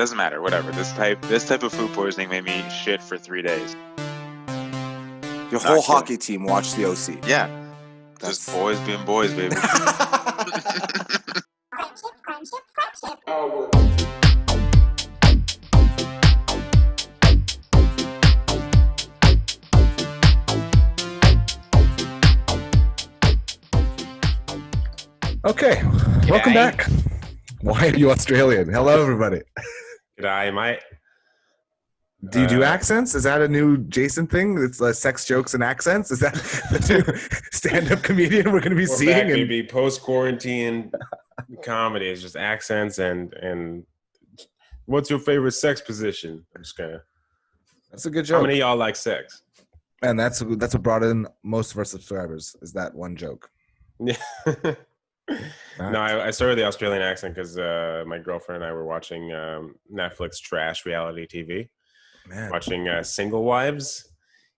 doesn't matter. Whatever. This type of food poisoning made me shit for 3 days. Your whole hockey team watched the OC. Yeah. Just boys being boys, baby. Friendship. Oh, Okay, welcome back. Why are you Australian? Hello, everybody. G'day, mate. Do you do accents? Is that a new Jason thing? It's sex jokes and accents? Is that the new stand-up comedian we're going to be seeing? Back, baby. Post-quarantine comedy is just accents and what's your favorite sex position? I'm just gonna. That's a good joke. How many of y'all like sex? And that's what brought in most of our subscribers, is that one joke. Yeah. No, I started the Australian accent because my girlfriend and I were watching Netflix trash reality TV. Man. Watching Single Wives.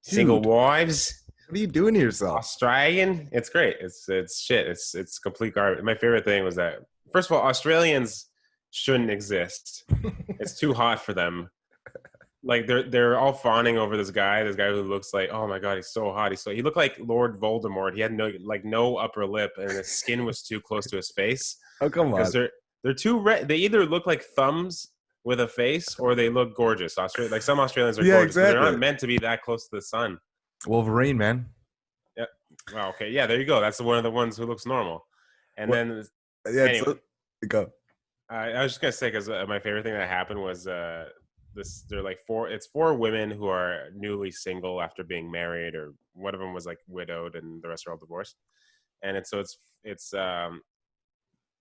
Dude. Single Wives. What are you doing to yourself? Australian. It's great. It's shit. It's complete garbage. My favorite thing was that, first of all, Australians shouldn't exist. It's too hot for them. Like they're all fawning over this guy who looks like, oh my god, he's so hot. He looked like Lord Voldemort. He had no upper lip, and his skin was too close to his face. Oh, come on. Because they're too red. They either look like thumbs with a face, or they look gorgeous. Like some Australians are gorgeous, exactly. but they're not meant to be that close to the sun. Wolverine, man. Yeah. Well, okay. Yeah, there you go. That's one of the ones who looks normal. And then, anyway, go. I was just gonna say, because my favorite thing that happened was they're like four women who are newly single after being married, or one of them was like widowed, and the rest are all divorced. And it's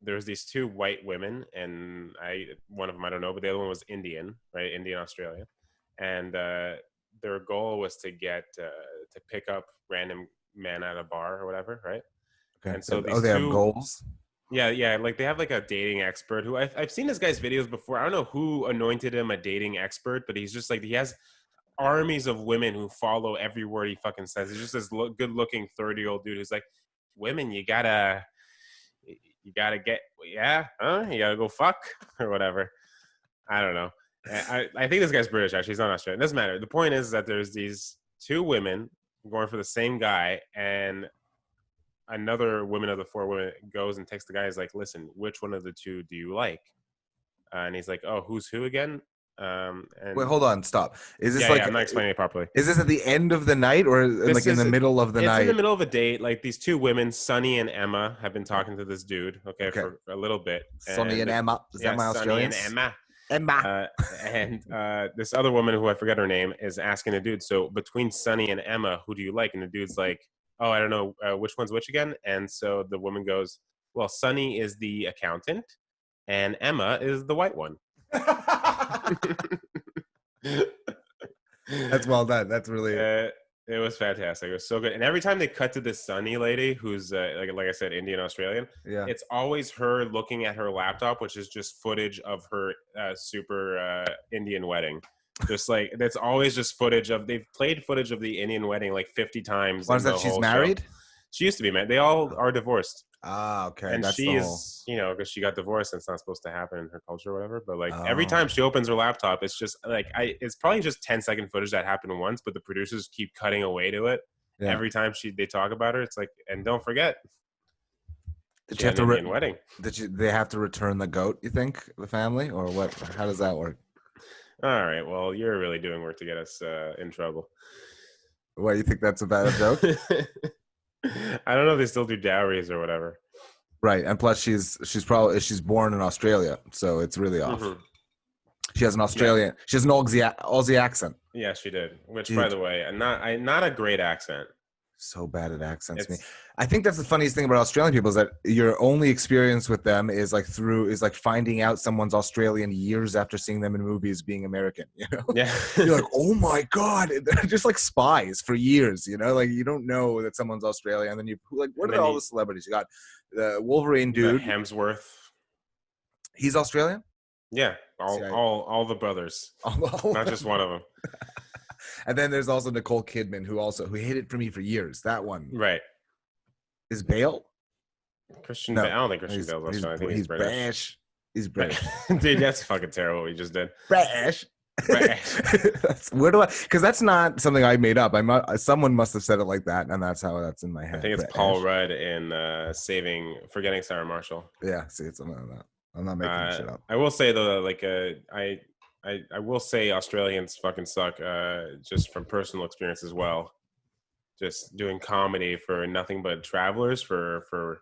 there's these two white women, and one of them I don't know, but the other one was Indian, right? Indian Australian, and their goal was to get to pick up random men at a bar or whatever, right? Okay. And so they have goals. Yeah, like they have like a dating expert who I've seen this guy's videos before. I don't know who anointed him a dating expert, but he's just like, he has armies of women who follow every word he fucking says. He's just this good-looking 30-year-old dude who's like, women, you gotta get, you gotta go fuck or whatever. I don't know. I think this guy's British, actually. He's not Australian. It doesn't matter. The point is that there's these two women going for the same guy, and another woman of the four women goes and texts the guy. He's like, listen, which one of the two do you like? And he's like, oh, who's who again? And wait, hold on, stop. Is this I'm not explaining it properly. Is this at the end of the night, or like in the middle of the night? It's in the middle of a date. Like these two women, Sunny and Emma, have been talking to this dude, okay. For a little bit. Sunny and Emma. Is that my Australian? Sunny and Emma. And this other woman, who I forget her name, is asking the dude, so between Sunny and Emma, who do you like? And the dude's like, oh, I don't know, which one's which again? And so the woman goes, well, Sunny is the accountant, and Emma is the white one. That's well done. That's really it was fantastic. It was so good. And every time they cut to this Sunny lady, who's like I said, Indian Australian, it's always her looking at her laptop, which is just footage of her super Indian wedding. Just like that's always just footage of, they've played footage of the Indian wedding like 50 times. Why is that? She's married? Show. She used to be married. They all are divorced. Ah, okay. And that's she is, because she got divorced, and it's not supposed to happen in her culture or whatever. But like every time she opens her laptop, it's just like it's probably just 10-second footage that happened once, but the producers keep cutting away to it. Yeah. Every time they talk about her, it's like, and don't forget, did you have to wedding? They have to return the goat? You think, the family, or what? How does that work? All right. Well, you're really doing work to get us in trouble. What, you think that's a bad joke? I don't know if they still do dowries or whatever. Right, and plus she's born in Australia, so it's really off. Mm-hmm. She has an Australian. Yeah. She has an Aussie accent. Yeah, she did. Which, dude, by the way, not a great accent. So bad at accents. I think that's the funniest thing about Australian people, is that your only experience with them is like finding out someone's Australian years after seeing them in movies being American. Yeah. You're like, oh my god, they're just like spies for years. Like you don't know that someone's Australian, and then you like, what are all the celebrities? You got the Wolverine dude, Hemsworth. He's Australian. Yeah, all the brothers, not just one of them. And then there's also Nicole Kidman, who hid it from me for years. That one, right? Is Bale? Bale? I don't think Christian Bale's Australian. I think he's British. British. He's British. Dude, that's fucking terrible what you just did. British. British. Where do I? Because that's not something I made up. Someone must have said it like that, and that's how that's in my head. I think it's British. Paul Rudd in Forgetting Sarah Marshall. Yeah, see, it's something like that. I'm not making shit up. I will say though, like I will say Australians fucking suck. Just from personal experience as well. Just doing comedy for nothing but travelers for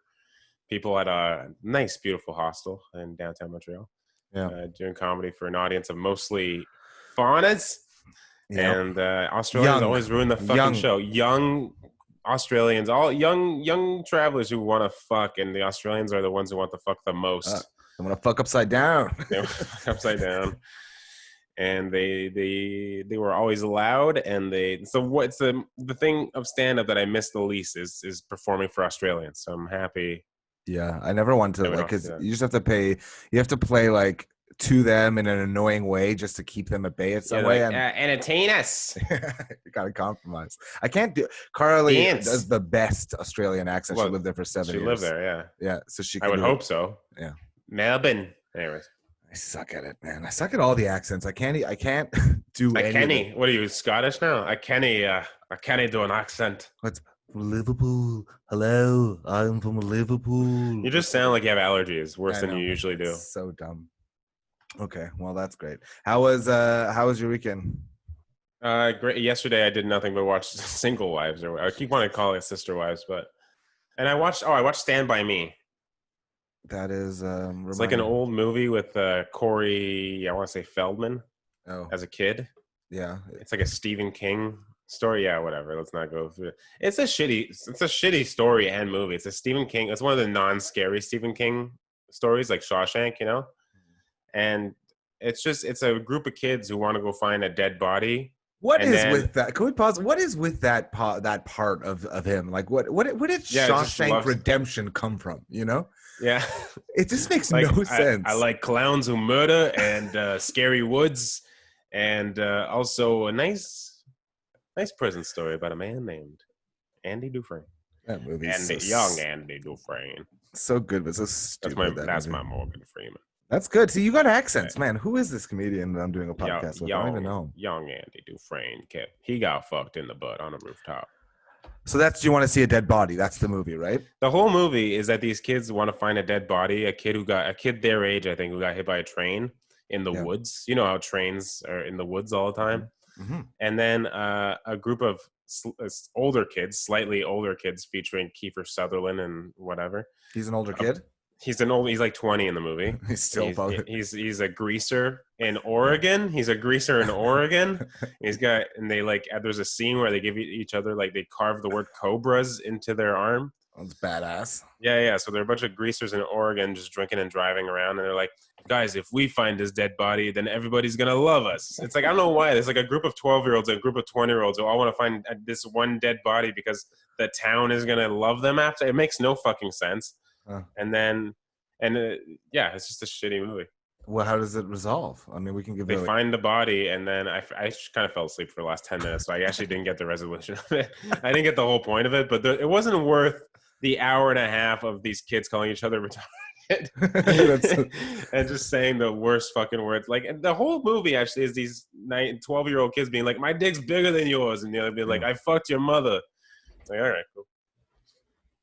people at a nice, beautiful hostel in downtown Montreal. Yeah, doing comedy for an audience of mostly faunas. yeah. And Australians always ruin the fucking show. Young Australians, all young travelers who want to fuck, and the Australians are the ones who want to fuck the most. I'm gonna fuck upside down. They want to fuck upside down, and they were always loud. And what's the thing of stand up that I miss the least is performing for Australians. So I'm happy. Yeah, I never want to because you just have to pay. You have to play like to them in an annoying way just to keep them at bay in some way. Like, entertain us. You gotta compromise. I can't do. Carly does the best Australian accent. She lived there for 7 years. She lived there, yeah. Yeah, so she. I would hope so. Yeah. Melbourne. Anyways, I suck at it, man. I suck at all the accents. I can't do. I any can't. What are you, Scottish now? I can't do an accent. What's Liverpool? Hello, I'm from Liverpool. You just sound like you have allergies, worse than you usually do. So dumb. Okay, well that's great. How was your weekend? Great. Yesterday I did nothing but watch Single Wives, or I keep wanting to call it Sister Wives, and I watched Stand By Me. That is it's like an old movie with Corey, I want to say Feldman. Oh, as a kid. Yeah, it's like a Stephen King story. Yeah, whatever. Let's not go through it. It's a shitty story and movie. It's a Stephen King. It's one of the non-scary Stephen King stories, like Shawshank, you know. And it's a group of kids who want to go find a dead body. With that? Can we pause? What is with that part of him? Like what did Shawshank Redemption come from? You know? Yeah, it just makes no sense. I like clowns who murder and scary woods, and also a nice prison story about a man named Andy Dufresne. That movie, young Andy Dufresne. So good, but so stupid. That's my Morgan Freeman. That's good. See, you got accents, man. Who is this comedian that I'm doing a podcast with? I don't even know. Young Andy Dufresne. He got fucked in the butt on a rooftop. So you want to see a dead body. That's the movie, right? The whole movie is that these kids want to find a dead body. A kid their age, I think, who got hit by a train in the woods. You know how trains are in the woods all the time. Mm-hmm. And then a group of slightly older kids featuring Kiefer Sutherland and whatever. He's an older kid? He's like 20 in the movie. He's a greaser in Oregon. He's a greaser in Oregon. There's a scene where they give each other, like, they carve the word cobras into their arm. That's badass. Yeah. So they're a bunch of greasers in Oregon just drinking and driving around, and they're like, guys, if we find this dead body, then everybody's gonna love us. It's like, I don't know why. There's like a group of 12-year-olds and a group of 20-year-olds who all want to find this one dead body because the town is gonna love them after. It makes no fucking sense. It's just a shitty movie. Well, how does it resolve? I mean, we can give They find the body, and then I kind of fell asleep for the last 10 minutes, so I actually didn't get the resolution of it. I didn't get the whole point of it, but it wasn't worth the hour and a half of these kids calling each other retarded and just saying the worst fucking words. Like, the whole movie actually is these 12-year-old kids being like, my dick's bigger than yours, and the other being like, I fucked your mother. It's like, all right, cool.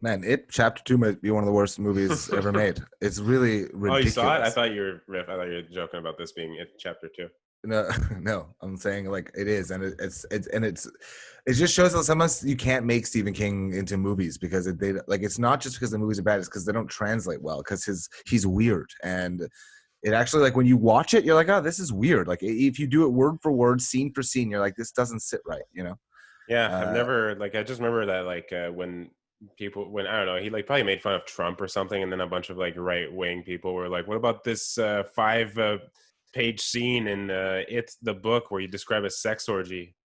Man, Chapter 2 might be one of the worst movies ever made. It's really ridiculous. Oh, you saw it? I thought you were joking about this being it, Chapter 2. No, I'm saying like it is, and it just shows that sometimes you can't make Stephen King into movies because it's not just because the movies are bad, it's because they don't translate well because he's weird, and it actually, like, when you watch it, you're like, oh, this is weird. Like, if you do it word for word, scene for scene, you're like, this doesn't sit right, you know? Yeah, I just remember that when I don't know, he like probably made fun of Trump or something, and then a bunch of like right wing people were like, what about this 5-page scene in It's the book where you describe a sex orgy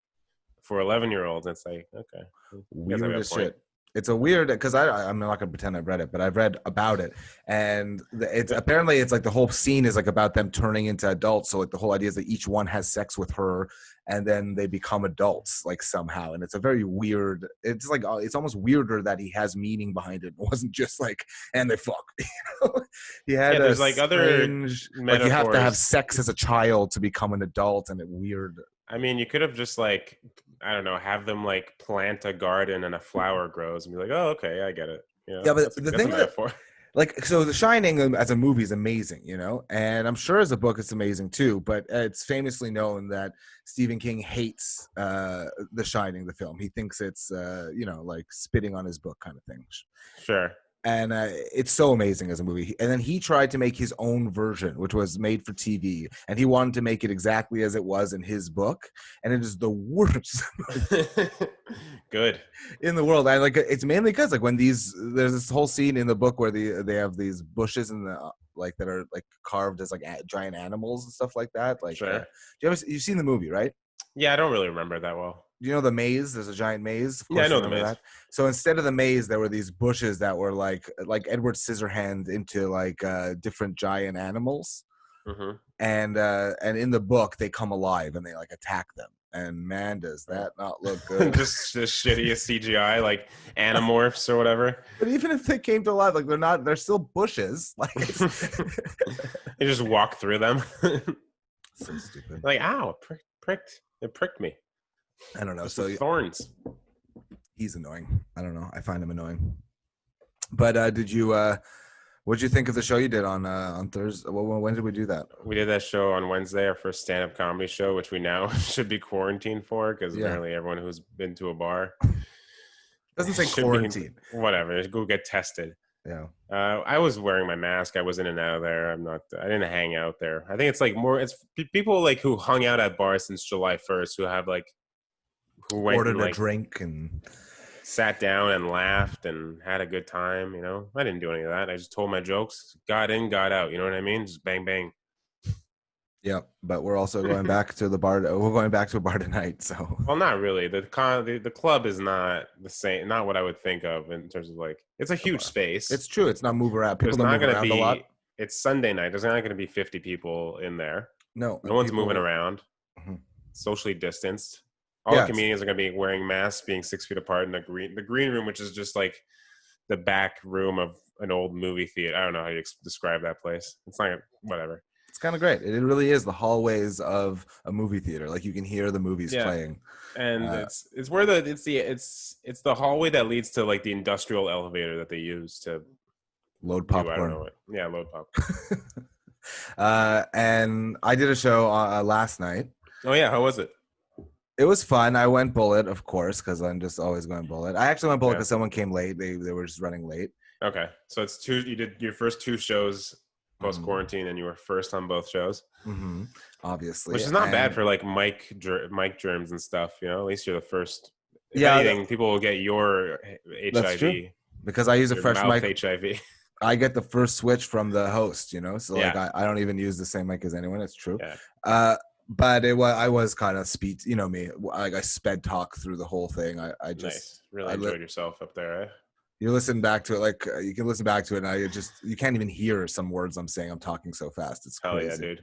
for 11-year-olds? It's like, okay, weird as shit. It's a weird because I'm not gonna pretend I've read it, but I've read about it, and it's apparently it's like the whole scene is like about them turning into adults. So like the whole idea is that each one has sex with her, and then they become adults like somehow. And it's a very weird. It's like it's almost weirder that he has meaning behind it. It wasn't just like and they fuck. He had there's like other strange, like you have to have metaphors. sex as a child to become an adult, and it weird. I mean, you could have just like, I don't know, have them like plant a garden and a flower grows and be like, oh, okay, I get it. You know, Yeah, but that's the a thing that metaphor. like so The Shining as a movie is amazing, you know, and I'm sure as a book it's amazing too, but it's famously known that Stephen King hates The Shining, the film. He thinks it's you know, like spitting on his book kind of thing. Sure. And it's so amazing as a movie. And then he tried to make his own version, which was made for TV, and he wanted to make it exactly as it was in his book, and it is the worst Good. in the world. I like it's mainly because like when there's this whole scene in the book where they have these bushes and the like that are like carved as like giant animals and stuff like that. Like, Sure. you've seen the movie, right? Yeah, I don't really remember that well. You know the maze? There's a giant maze. Of Yeah, I course know you the remember maze. that. So instead of the maze, there were these bushes that were like Edward Scissorhands into like different giant animals. Hmm. And in the book they come alive and they like attack them. And man, does that not look good. Just the shittiest CGI, like Animorphs or whatever. But even if they came to life, like they're still bushes. Like You just walk through them. so stupid. Like, ow, pricked. It pricked me. I don't know. Just So with thorns. he's annoying. I don't know. I find him annoying. But what did you think of the show you did on Thursday? When did we do that? We did that show on Wednesday, our first stand-up comedy show, which we now should be quarantined for because Yeah. apparently everyone who's been to a bar Doesn't say should be- quarantine. whatever, just go get tested. Yeah. I was wearing my mask. I was in and out of there. I didn't hang out there. I think it's like more. It's people like who hung out at bars since July 1st who have like who went Ordered and, a like, drink and sat down and laughed and had a good time. You know, I didn't do any of that. I just told my jokes, got in, got out. You know what I mean? Just bang bang. yeah. But we're also going back to the bar. We're going back to a bar tonight. So Well, not really. The club is not the same. Not what I would think of in terms of like it's a huge space. it's true. It's not move around. People There's don't not move going to around a lot. be. It's Sunday night. There's not going to be 50 people in there. No. No one's people- moving around. Mhm. Socially distanced. All Yeah, the comedians are going to be wearing masks, being 6 feet apart in the green room, which is just like the back room of an old movie theater. I don't know how you describe that place. It's not whatever. It's kind of great. It really is the hallways of a movie theater. Like you can hear the movies Yeah. playing. And it's where it's the hallway that leads to like the industrial elevator that they use to Load do, I don't popcorn. know what. Yeah, load pop. And I did a show last night. Oh yeah, how was it? It was fun. I went bullet, of course, because I'm just always going bullet. I actually went bullet Yeah. because someone came late. They were just running late. Okay, so it's two. You did your first two shows post quarantine, and you were first on both shows, Mm-hmm. Obviously, which is not bad And- for like mic germs and stuff. You know, at least you're the first. If Yeah, anything, people will get your That's true. HIV, because I use a your fresh mouth mic. HIV. I get the first switch from the host, you know, so like Yeah. I don't even use the same mic as anyone. It's true. Yeah. But I was kind of speed, you know me, like I sped talk through the whole thing. I just Nice. Really I enjoyed yourself up there. Eh? you listen back to it, like you can listen back to it, and you can't even hear some words I'm saying. I'm talking so fast. It's Hell crazy. yeah, dude.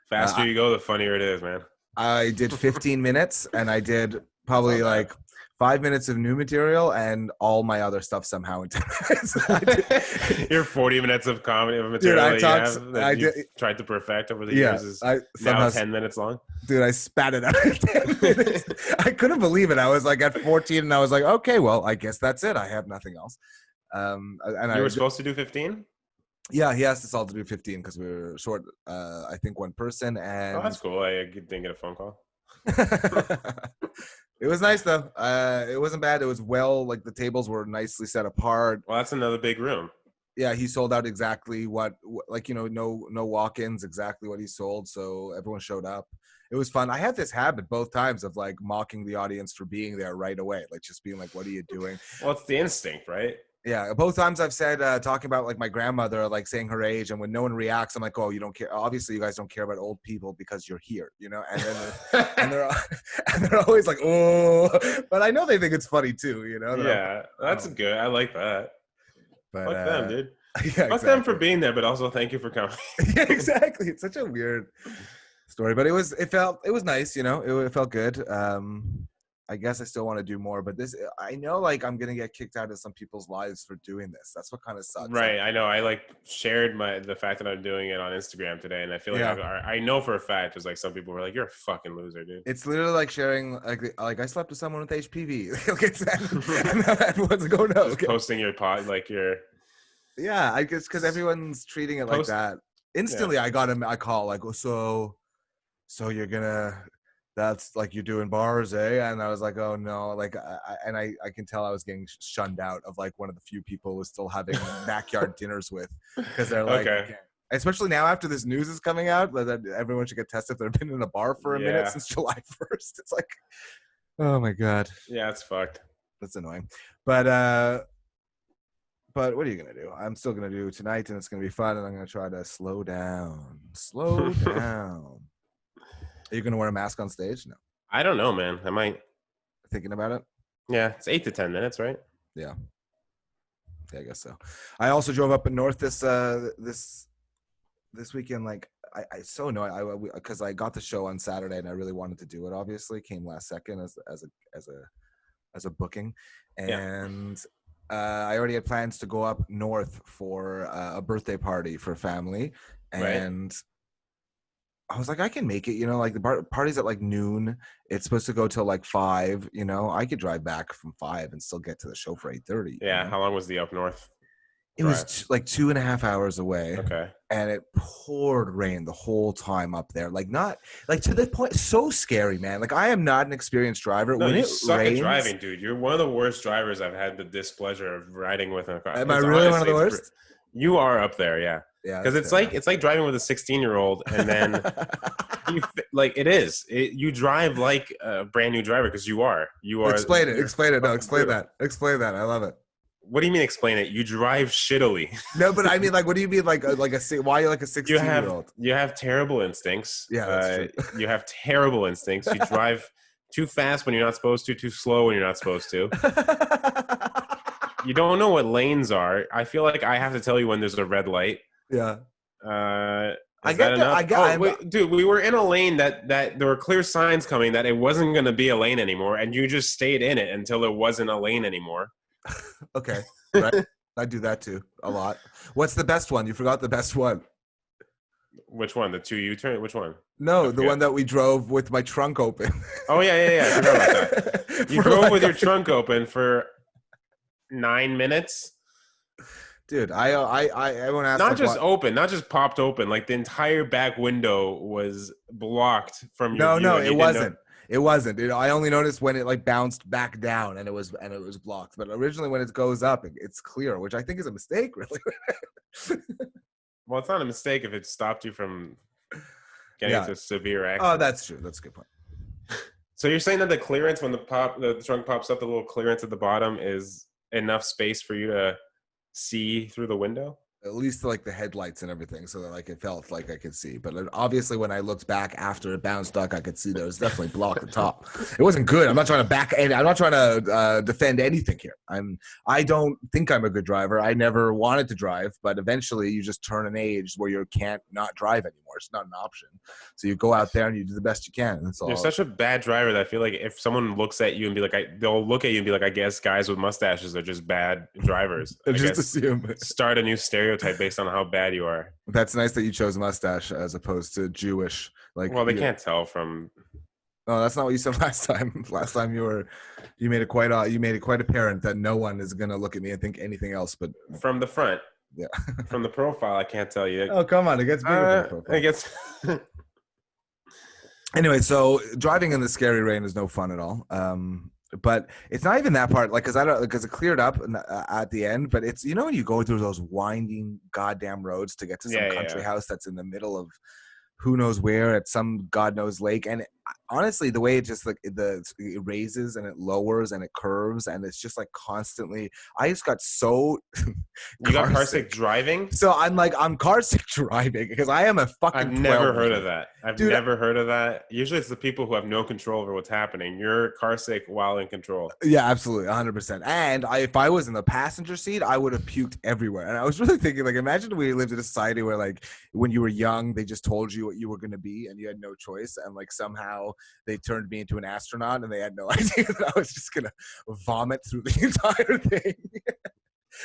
Faster you go, the funnier it is, man. I did 15 minutes, and I did probably That's not like 5 minutes of new material, and all my other stuff somehow in 10 minutes. I did- Your 40 minutes of comedy of material I that you talked- have that I you've did- tried to perfect over the yeah, years is I now somehow 10 minutes long. Dude, I spat it out in 10 minutes. I couldn't believe it. I was like at 14 and I was like, okay, well, I guess that's it. I have nothing else. You were supposed to do 15? Yeah, he asked us all to do 15 because we were short, I think one person. And Oh, that's cool. I didn't get a phone call. it was nice though. It wasn't bad. It was like the tables were nicely set apart. Well, that's another big room. Yeah, he sold out exactly what like, you know, no walk-ins, exactly what he sold. So everyone showed up. It was fun. I had this habit both times of like mocking the audience for being there right away. Like just being like, what are you doing? Well, it's the instinct, right? Yeah, both times I've said talking about like my grandmother, like saying her age, and when no one reacts, I'm like, oh, you don't care. Obviously, you guys don't care about old people because you're here, you know. And then and they're and they're always like, oh, but I know they think it's funny too, you know. Yeah, that's good. I like that. But, Fuck them, dude. Yeah, Fuck them for being there, but also thank you for coming. Yeah, exactly. It's such a weird story, but it was nice, you know. It felt good. I guess I still want to do more, but I know like I'm gonna get kicked out of some people's lives for doing this. That's what kind of sucks. Right, I know. I like shared the fact that I'm doing it on Instagram today, and I feel like I know for a fact there's like some people were like, "You're a fucking loser, dude." It's literally like sharing like I slept with someone with HPV. And now everyone's going no. Just posting your pod like your. Yeah, I guess because everyone's treating it like that. Instantly, yeah. I got a call like, so you're gonna. That's like you're doing bars, eh? And I was like, oh no, like, I can tell I was getting shunned out of like one of the few people who was still having backyard dinners with, because they're like, okay. Especially now after this news is coming out that everyone should get tested if they've been in a bar for a minute since July 1st. It's like, oh my god, yeah, it's fucked. That's annoying, but what are you gonna do? I'm still gonna do tonight, and it's gonna be fun, and I'm gonna try to slow down. Are you going to wear a mask on stage? No. I don't know, man. I might. Thinking about it? Yeah, it's 8 to 10 minutes, right? Yeah. I guess so. I also drove up in North this weekend. Like, I so annoyed because I got the show on Saturday and I really wanted to do it. Obviously, came last second as a booking, and I already had plans to go up north for a birthday party for family, and. Right. I was like, I can make it, you know, like the party's at like noon. It's supposed to go till like 5, you know, I could drive back from 5 and still get to the show for 8:30. Yeah. You know? How long was the up north? It was like 2.5 hours away. Okay. And it poured rain the whole time up there. Like not like to the point, so scary, man. Like I am not an experienced driver. No, when you it suck rains, at driving, dude. You're one of the worst drivers I've had the displeasure of riding with in a car. Am I really one of the worst? You are up there, yeah. Yeah, because it's like driving with a 16-year-old, and then it is. You drive like a brand new driver because you are. Explain it. No, explain that. Explain that. I love it. What do you mean explain it? You drive shittily. No, but I mean, like, what do you mean, like why are you like a 16-year-old? You have terrible instincts. Yeah, that's true. You have terrible instincts. You drive too fast when you're not supposed to, too slow when you're not supposed to. You don't know what lanes are. I feel like I have to tell you when there's a red light. Yeah. Dude, we were in a lane that there were clear signs coming that it wasn't going to be a lane anymore, and you just stayed in it until it wasn't a lane anymore. Okay. Right. I do that too a lot. What's the best one? You forgot the best one. Which one? The 2 U-turn? Which one? No, the one that we drove with my trunk open. Oh, yeah. I forgot about that. You drove with your trunk open for 9 minutes? Dude, everyone asked. Not just open, not just popped open. Like the entire back window was blocked from your view. No, it wasn't. It wasn't. Dude, I only noticed when it like bounced back down and it was blocked. But originally, when it goes up, it's clear, which I think is a mistake, really. Well, it's not a mistake if it stopped you from getting into a severe accident. Oh, that's true. That's a good point. So you're saying that the clearance when the trunk pops up, the little clearance at the bottom is enough space for you to see through the window? At least like the headlights and everything, so that like it felt like I could see. But obviously, when I looked back after it bounced back, I could see there was definitely blocked the top. It wasn't good. I'm not trying to defend anything here. I don't think I'm a good driver. I never wanted to drive, but eventually, you just turn an age where you can't not drive anymore. It's not an option. So you go out there and you do the best you can. That's all. You're such a bad driver that I feel like if someone looks at you and be like, they'll look at you and be like, I guess guys with mustaches are just bad drivers. Just assume. Start a new stereotype based on how bad you are. That's nice that you chose mustache as opposed to Jewish. Like, well, they can't tell from. No, that's not what you said last time. Last time you made it quite apparent that no one is gonna look at me and think anything else. But from the front, yeah, from the profile, I can't tell you. Oh, come on, it gets bigger. Than the profile. It gets. Anyway, so driving in the scary rain is no fun at all. But it's not even that part, like, because it cleared up at the end. But it's, you know, when you go through those winding goddamn roads to get to some country house that's in the middle of who knows where at some God knows lake, and honestly, the way it just like it raises and it lowers and it curves and it's just like constantly. I just got so You got car sick driving? So I'm car sick driving because I am a fucking. I've never heard of kid. that. I've Dude, never heard of that. Usually it's the people who have no control over what's happening. You're car sick while in control. Yeah, absolutely, 100%. And if I was in the passenger seat, I would have puked everywhere. And I was really thinking, like, imagine we lived in a society where, like, when you were young, they just told you what you were going to be, and you had no choice. And like somehow they turned me into an astronaut, and they had no idea that I was just going to vomit through the entire thing.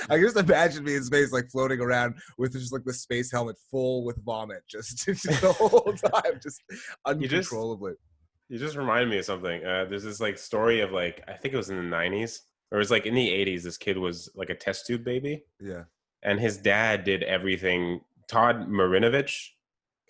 I just imagine me in space, like floating around with just like the space helmet full with vomit, just the whole time, just uncontrollably. You just reminded me of something. There's this like story of like, I think it was in the 90s, or it was like in the 80s. This kid was like a test tube baby. Yeah. And his dad did everything. Todd Marinovich,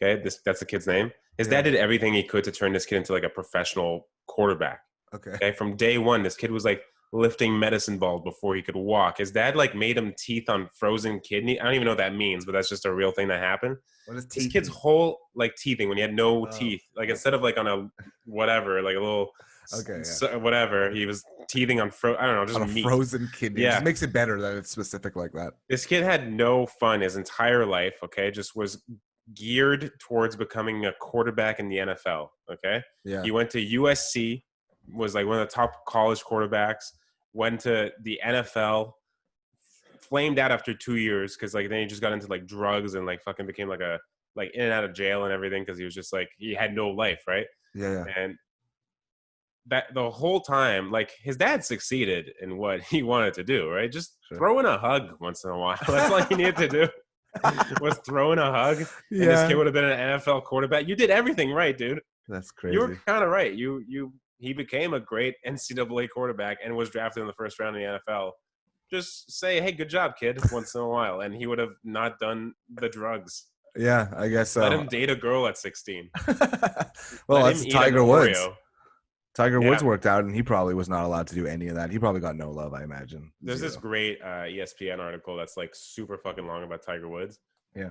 okay, that's the kid's name. His dad did everything he could to turn this kid into like a professional quarterback. Okay. From day one, this kid was like lifting medicine balls before he could walk. His dad like made him teeth on frozen kidney. I don't even know what that means, but that's just a real thing that happened. What is this kid's whole like teething when he had no teeth, like instead of like on a whatever, like a little whatever, he was teething on I don't know, just on a meat. Frozen kidney. Yeah, it just makes it better that it's specific like that. This kid had no fun his entire life. Okay, just was geared towards becoming a quarterback in the NFL. Okay, he went to USC, was like one of the top college quarterbacks. Went to the NFL, flamed out after 2 years because like then he just got into like drugs and like fucking became like a like in and out of jail and everything because he was just like he had no life, right? Yeah. And that the whole time, like his dad succeeded in what he wanted to do, right? Just throw in a hug once in a while. That's all he needed to do. Was throw in a hug, and this kid would have been an NFL quarterback. You did everything right, dude. That's crazy. You were kind of right. He became a great NCAA quarterback and was drafted in the first round in the NFL. Just say, hey, good job, kid, once in a while. And he would have not done the drugs. Yeah, I guess so. Let him date a girl at 16. Well, that's Tiger Woods. Tiger Woods worked out, and he probably was not allowed to do any of that. He probably got no love, I imagine. There's this great ESPN article that's like super fucking long about Tiger Woods. Yeah.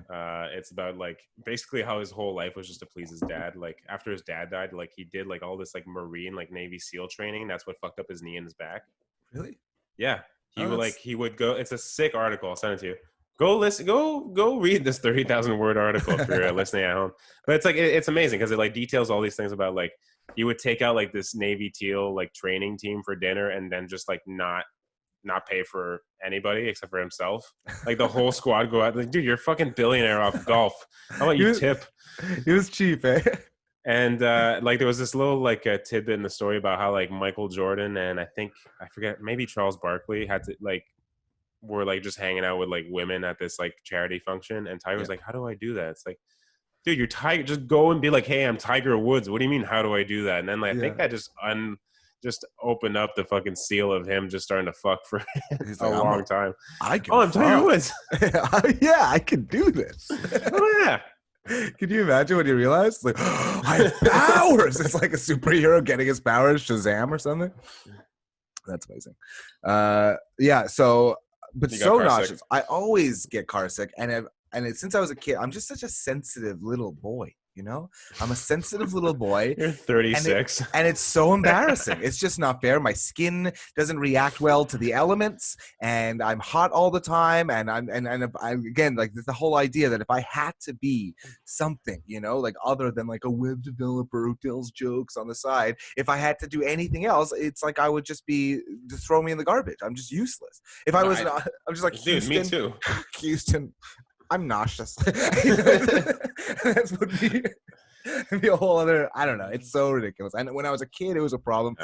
It's about like basically how his whole life was just to please his dad. Like after his dad died, like he did like all this like Marine, like Navy SEAL training. And that's what fucked up his knee and his back. Really? Yeah. He would go. It's a sick article. I'll send it to you. Go listen. Go read this 30,000 word article if you're listening at home. But it's like it's amazing because it like details all these things about like he would take out like this Navy SEAL like training team for dinner and then just like not pay for anybody except for himself. Like the whole squad go out like, dude, you're a fucking billionaire off golf. How about you tip? He was cheap, eh? And like there was this little like tidbit in the story about how like Michael Jordan and I forget maybe Charles Barkley had to like were like just hanging out with like women at this like charity function, and Tiger was like, how do I do that? It's like, dude, you're Tiger. Just go and be like, hey, I'm Tiger Woods. What do you mean? How do I do that? And then like I think that just opened up the fucking seal of him just starting to fuck for a long time. I'm Tiger Woods. Yeah, I can do this. Oh yeah. Can you imagine when you realize like I have powers? It's like a superhero getting his powers, Shazam or something. That's amazing. Yeah. So, but so nauseous. I always get car sick, and since I was a kid, I'm just such a sensitive little boy. You know, I'm a sensitive little boy. You're 36. And it's so embarrassing. It's just not fair. My skin doesn't react well to the elements, and I'm hot all the time. And I'm again, like the whole idea that if I had to be something, you know, like other than like a web developer who tells jokes on the side, if I had to do anything else, it's like I would just throw me in the garbage. I'm just useless. If I was, I'm just like, dude, me too. Houston. I'm nauseous. That's would be a whole other. I don't know. It's so ridiculous. And when I was a kid, it was a problem.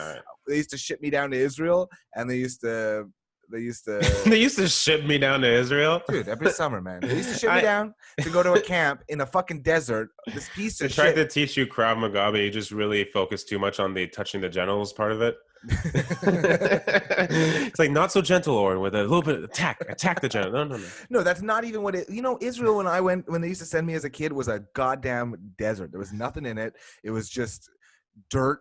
They used to ship me down to Israel, and they used to. They used to ship me down to Israel, dude. Every summer, man. They used to ship me down to go to a camp in a fucking desert. This piece of shit. They tried to teach you Krav Maga, but you just really focused too much on the touching the genitals part of it. It's like not so gentle, Oren, with a little bit of attack the genital. No, that's not even what it. You know, Israel when they used to send me as a kid was a goddamn desert. There was nothing in it. It was just dirt.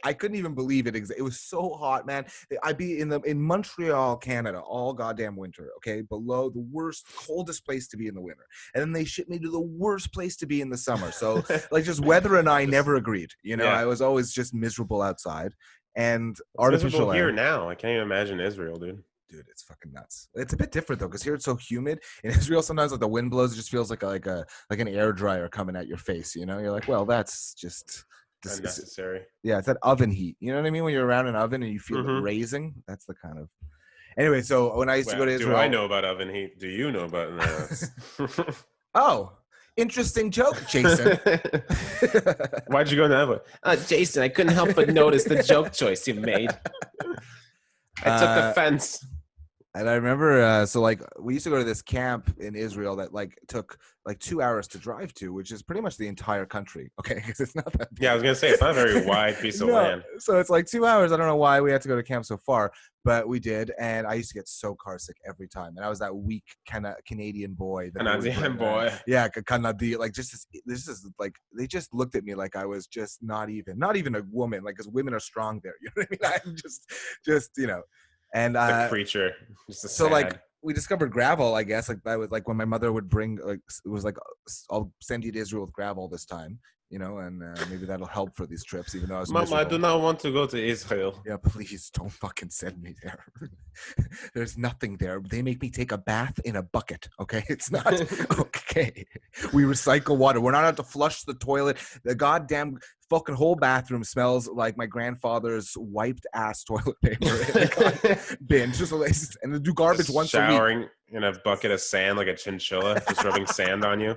I couldn't even believe it. It was so hot, man. I'd be in Montreal, Canada, all goddamn winter. Okay, below the worst, coldest place to be in the winter, and then they shipped me to the worst place to be in the summer. So like, just weather and I never agreed. You know, Yeah. I was always just miserable outside, and It's artificial miserable here air. now. I can't even imagine Israel, dude. Dude, it's fucking nuts. It's a bit different though, because here it's so humid. In Israel, sometimes like the wind blows, it just feels like an air dryer coming at your face. You know, you're like, well, that's just Unnecessary. yeah, it's that oven heat. You know what I mean? When you're around an oven and you feel it raising, that's the kind of. Anyway, so when I used to go to Israel, do I know about oven heat? Do you know about that? Oh, interesting joke, Jason. Why'd you go to that one? Jason, I couldn't help but notice the joke choice you made. I took offense. And I remember, so like we used to go to this camp in Israel that like took like 2 hours to drive to, which is pretty much the entire country. Okay, because it's not that big. Yeah, I was gonna say it's not a very wide piece of land. So it's like 2 hours. I don't know why we had to go to camp so far, but we did. And I used to get so car sick every time. And I was that weak kind of Canadian boy. Canadian boy. Yeah, Canadian. Like this is like they just looked at me like I was just not even a woman. Like, because women are strong there. You know what I mean? I'm just you know. And a creature. Just so like we discovered gravel, I guess. Like that was like when my mother would bring, like, it was like, I'll send you to Israel with gravel this time, you know, and maybe that'll help for these trips, even though I was Mom, miserable. I do not want to go to Israel. Yeah, please don't fucking send me there. There's nothing there. They make me take a bath in a bucket. Okay, it's not okay. We recycle water. We're not allowed to flush the toilet. The goddamn fucking whole bathroom smells like my grandfather's wiped ass toilet paper in the bin. Just and they do garbage just once a week. Showering in a bucket of sand like a chinchilla, just rubbing sand on you.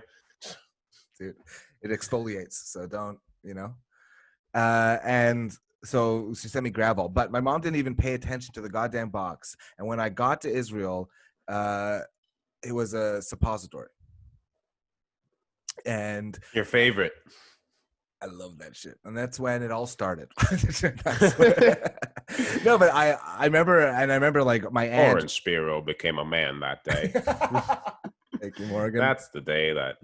Dude, it exfoliates, so don't, you know. And so she sent me gravel, but my mom didn't even pay attention to the goddamn box. And when I got to Israel, it was a suppository. And Your favorite. I love that shit, and that's when it all started. No, but I remember like my aunt. Oren Spiro became a man that day. Thank you, Morgan. That's the day that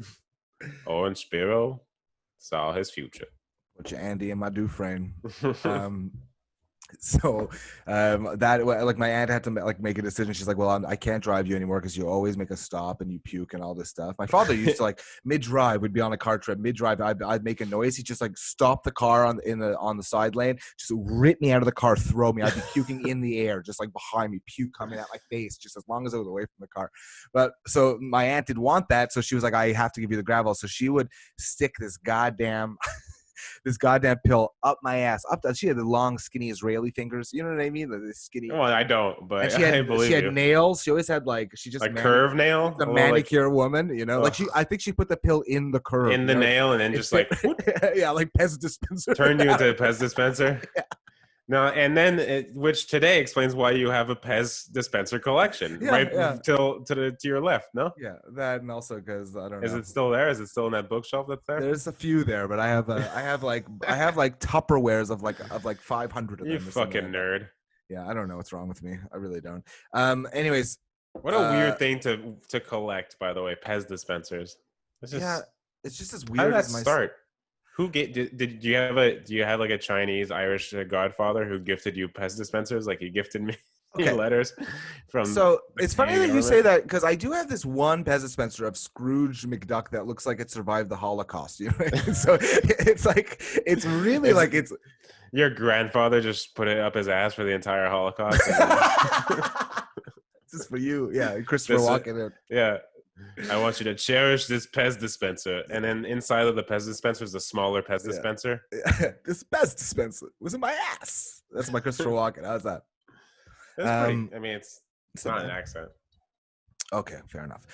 Oren Spiro saw his future. Which Andy and my Dufresne. So that, like, my aunt had to like make a decision. She's like, well, I can't drive you anymore because you always make a stop and you puke and all this stuff. My father used to, like, mid-drive, we'd be on a car trip, mid-drive, I'd make a noise. He'd just like stop the car on the side lane, just rip me out of the car, throw me. I'd be puking in the air, just like behind me, puke coming out my face, just as long as I was away from the car. But so my aunt didn't want that, so she was like, I have to give you the gravel. So she would stick this goddamn pill up my ass. She had the long, skinny Israeli fingers. You know what I mean? The skinny. Well, I don't, but and she had, I believe she had you. nails. She always had she just like curve nail. The manicure woman, you know. Like I think she put the pill in the curve. In the nail, and then just like yeah, like Pez Dispenser. Turned you into a Pez Dispenser. Yeah. No, and then which today explains why you have a Pez Dispenser collection, to your left. No. Yeah, that, and also because I don't know. Is it still there? Is it still in that bookshelf that's there? There's a few there, but I have like Tupperwares of like 500 of them. You fucking nerd. Yeah, I don't know what's wrong with me. I really don't. Anyways, what a weird thing to collect. By the way, Pez dispensers. It's just as weird. How did that start? Who did you have like a Chinese Irish godfather who gifted you Pez dispensers? Like he gifted me letters from. So it's funny that you say that, because I do have this one Pez dispenser of Scrooge McDuck that looks like it survived the Holocaust. You know, so it's like it's really like it's. Your grandfather just put it up his ass for the entire Holocaust. This is for you, yeah, Christopher Walken. Yeah. I want you to cherish this Pez dispenser. And then inside of the Pez dispenser is a smaller Pez dispenser. This Pez dispenser was in my ass. That's my Christopher Walken. How's that? That's pretty, I mean, it's not an accent. Okay, fair enough.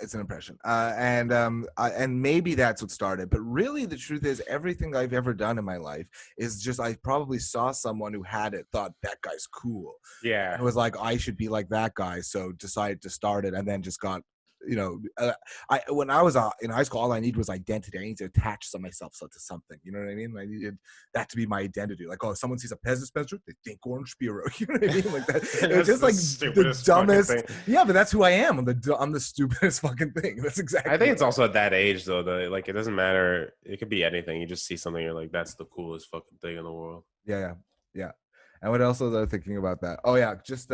It's an impression. And maybe that's what started. But really, the truth is, everything I've ever done in my life is just, I probably saw someone who had it, thought that guy's cool. Yeah. It was like, I should be like that guy. So decided to start it, and then just got when I was in high school, all I needed was identity. I needed to attach myself to something. You know what I mean? I needed that to be my identity. Like, oh, if someone sees a Pez dispenser, they think Orange Spiro. You know what I mean? Like that. It's just like the dumbest. Yeah, but that's who I am. I'm the stupidest fucking thing. That's exactly. I think it's also at that age though. Like it doesn't matter. It could be anything. You just see something, you're like, that's the coolest fucking thing in the world. Yeah. And what else was I thinking about that? Oh yeah, just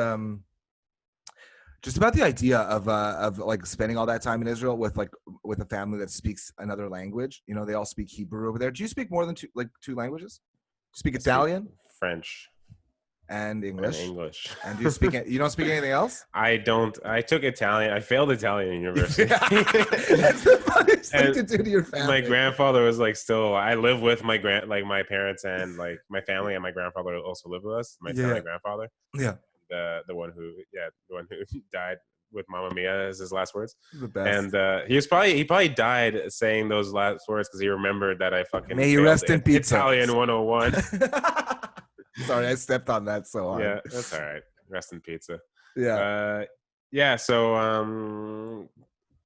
about the idea of like spending all that time in Israel with a family that speaks another language. You know, they all speak Hebrew over there. Do you speak more than two languages? You speak Italian, French, and English. And you don't speak anything else? I don't. I took Italian. I failed Italian in university. That's the funniest thing to do to your family. My grandfather was like I live with my parents and like my family, and my grandfather also lived with us. My Italian grandfather. Yeah. The one who died with Mamma Mia as his last words. The best. And he probably died saying those last words because he remembered that I fucking may you rest in pizza. Italian 101. Sorry, I stepped on that so hard. Yeah, that's all right. Rest in pizza. Yeah. So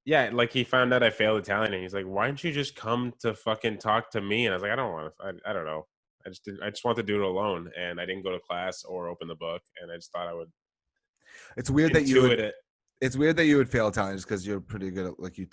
like he found out I failed Italian and he's like, why don't you just come to fucking talk to me? And I was like, I don't want to. I don't know. I just want to do it alone, and I didn't go to class or open the book, and I just thought I would. It's weird that you would. It's weird that you would fail Italian just because you're pretty good at you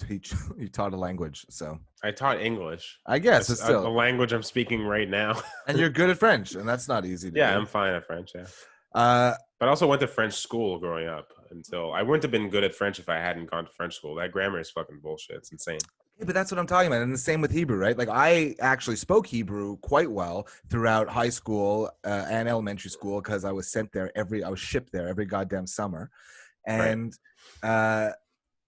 taught a language. So I taught English. I guess it's still the language I'm speaking right now. And you're good at French, and that's not easy to do. I'm fine at French. Yeah. But I also went to French school growing up until I wouldn't have been good at French if I hadn't gone to French school. That grammar is fucking bullshit. It's insane. Yeah, but that's what I'm talking about. And the same with Hebrew, right? Like I actually spoke Hebrew quite well throughout high school and elementary school because I was shipped there every goddamn summer. And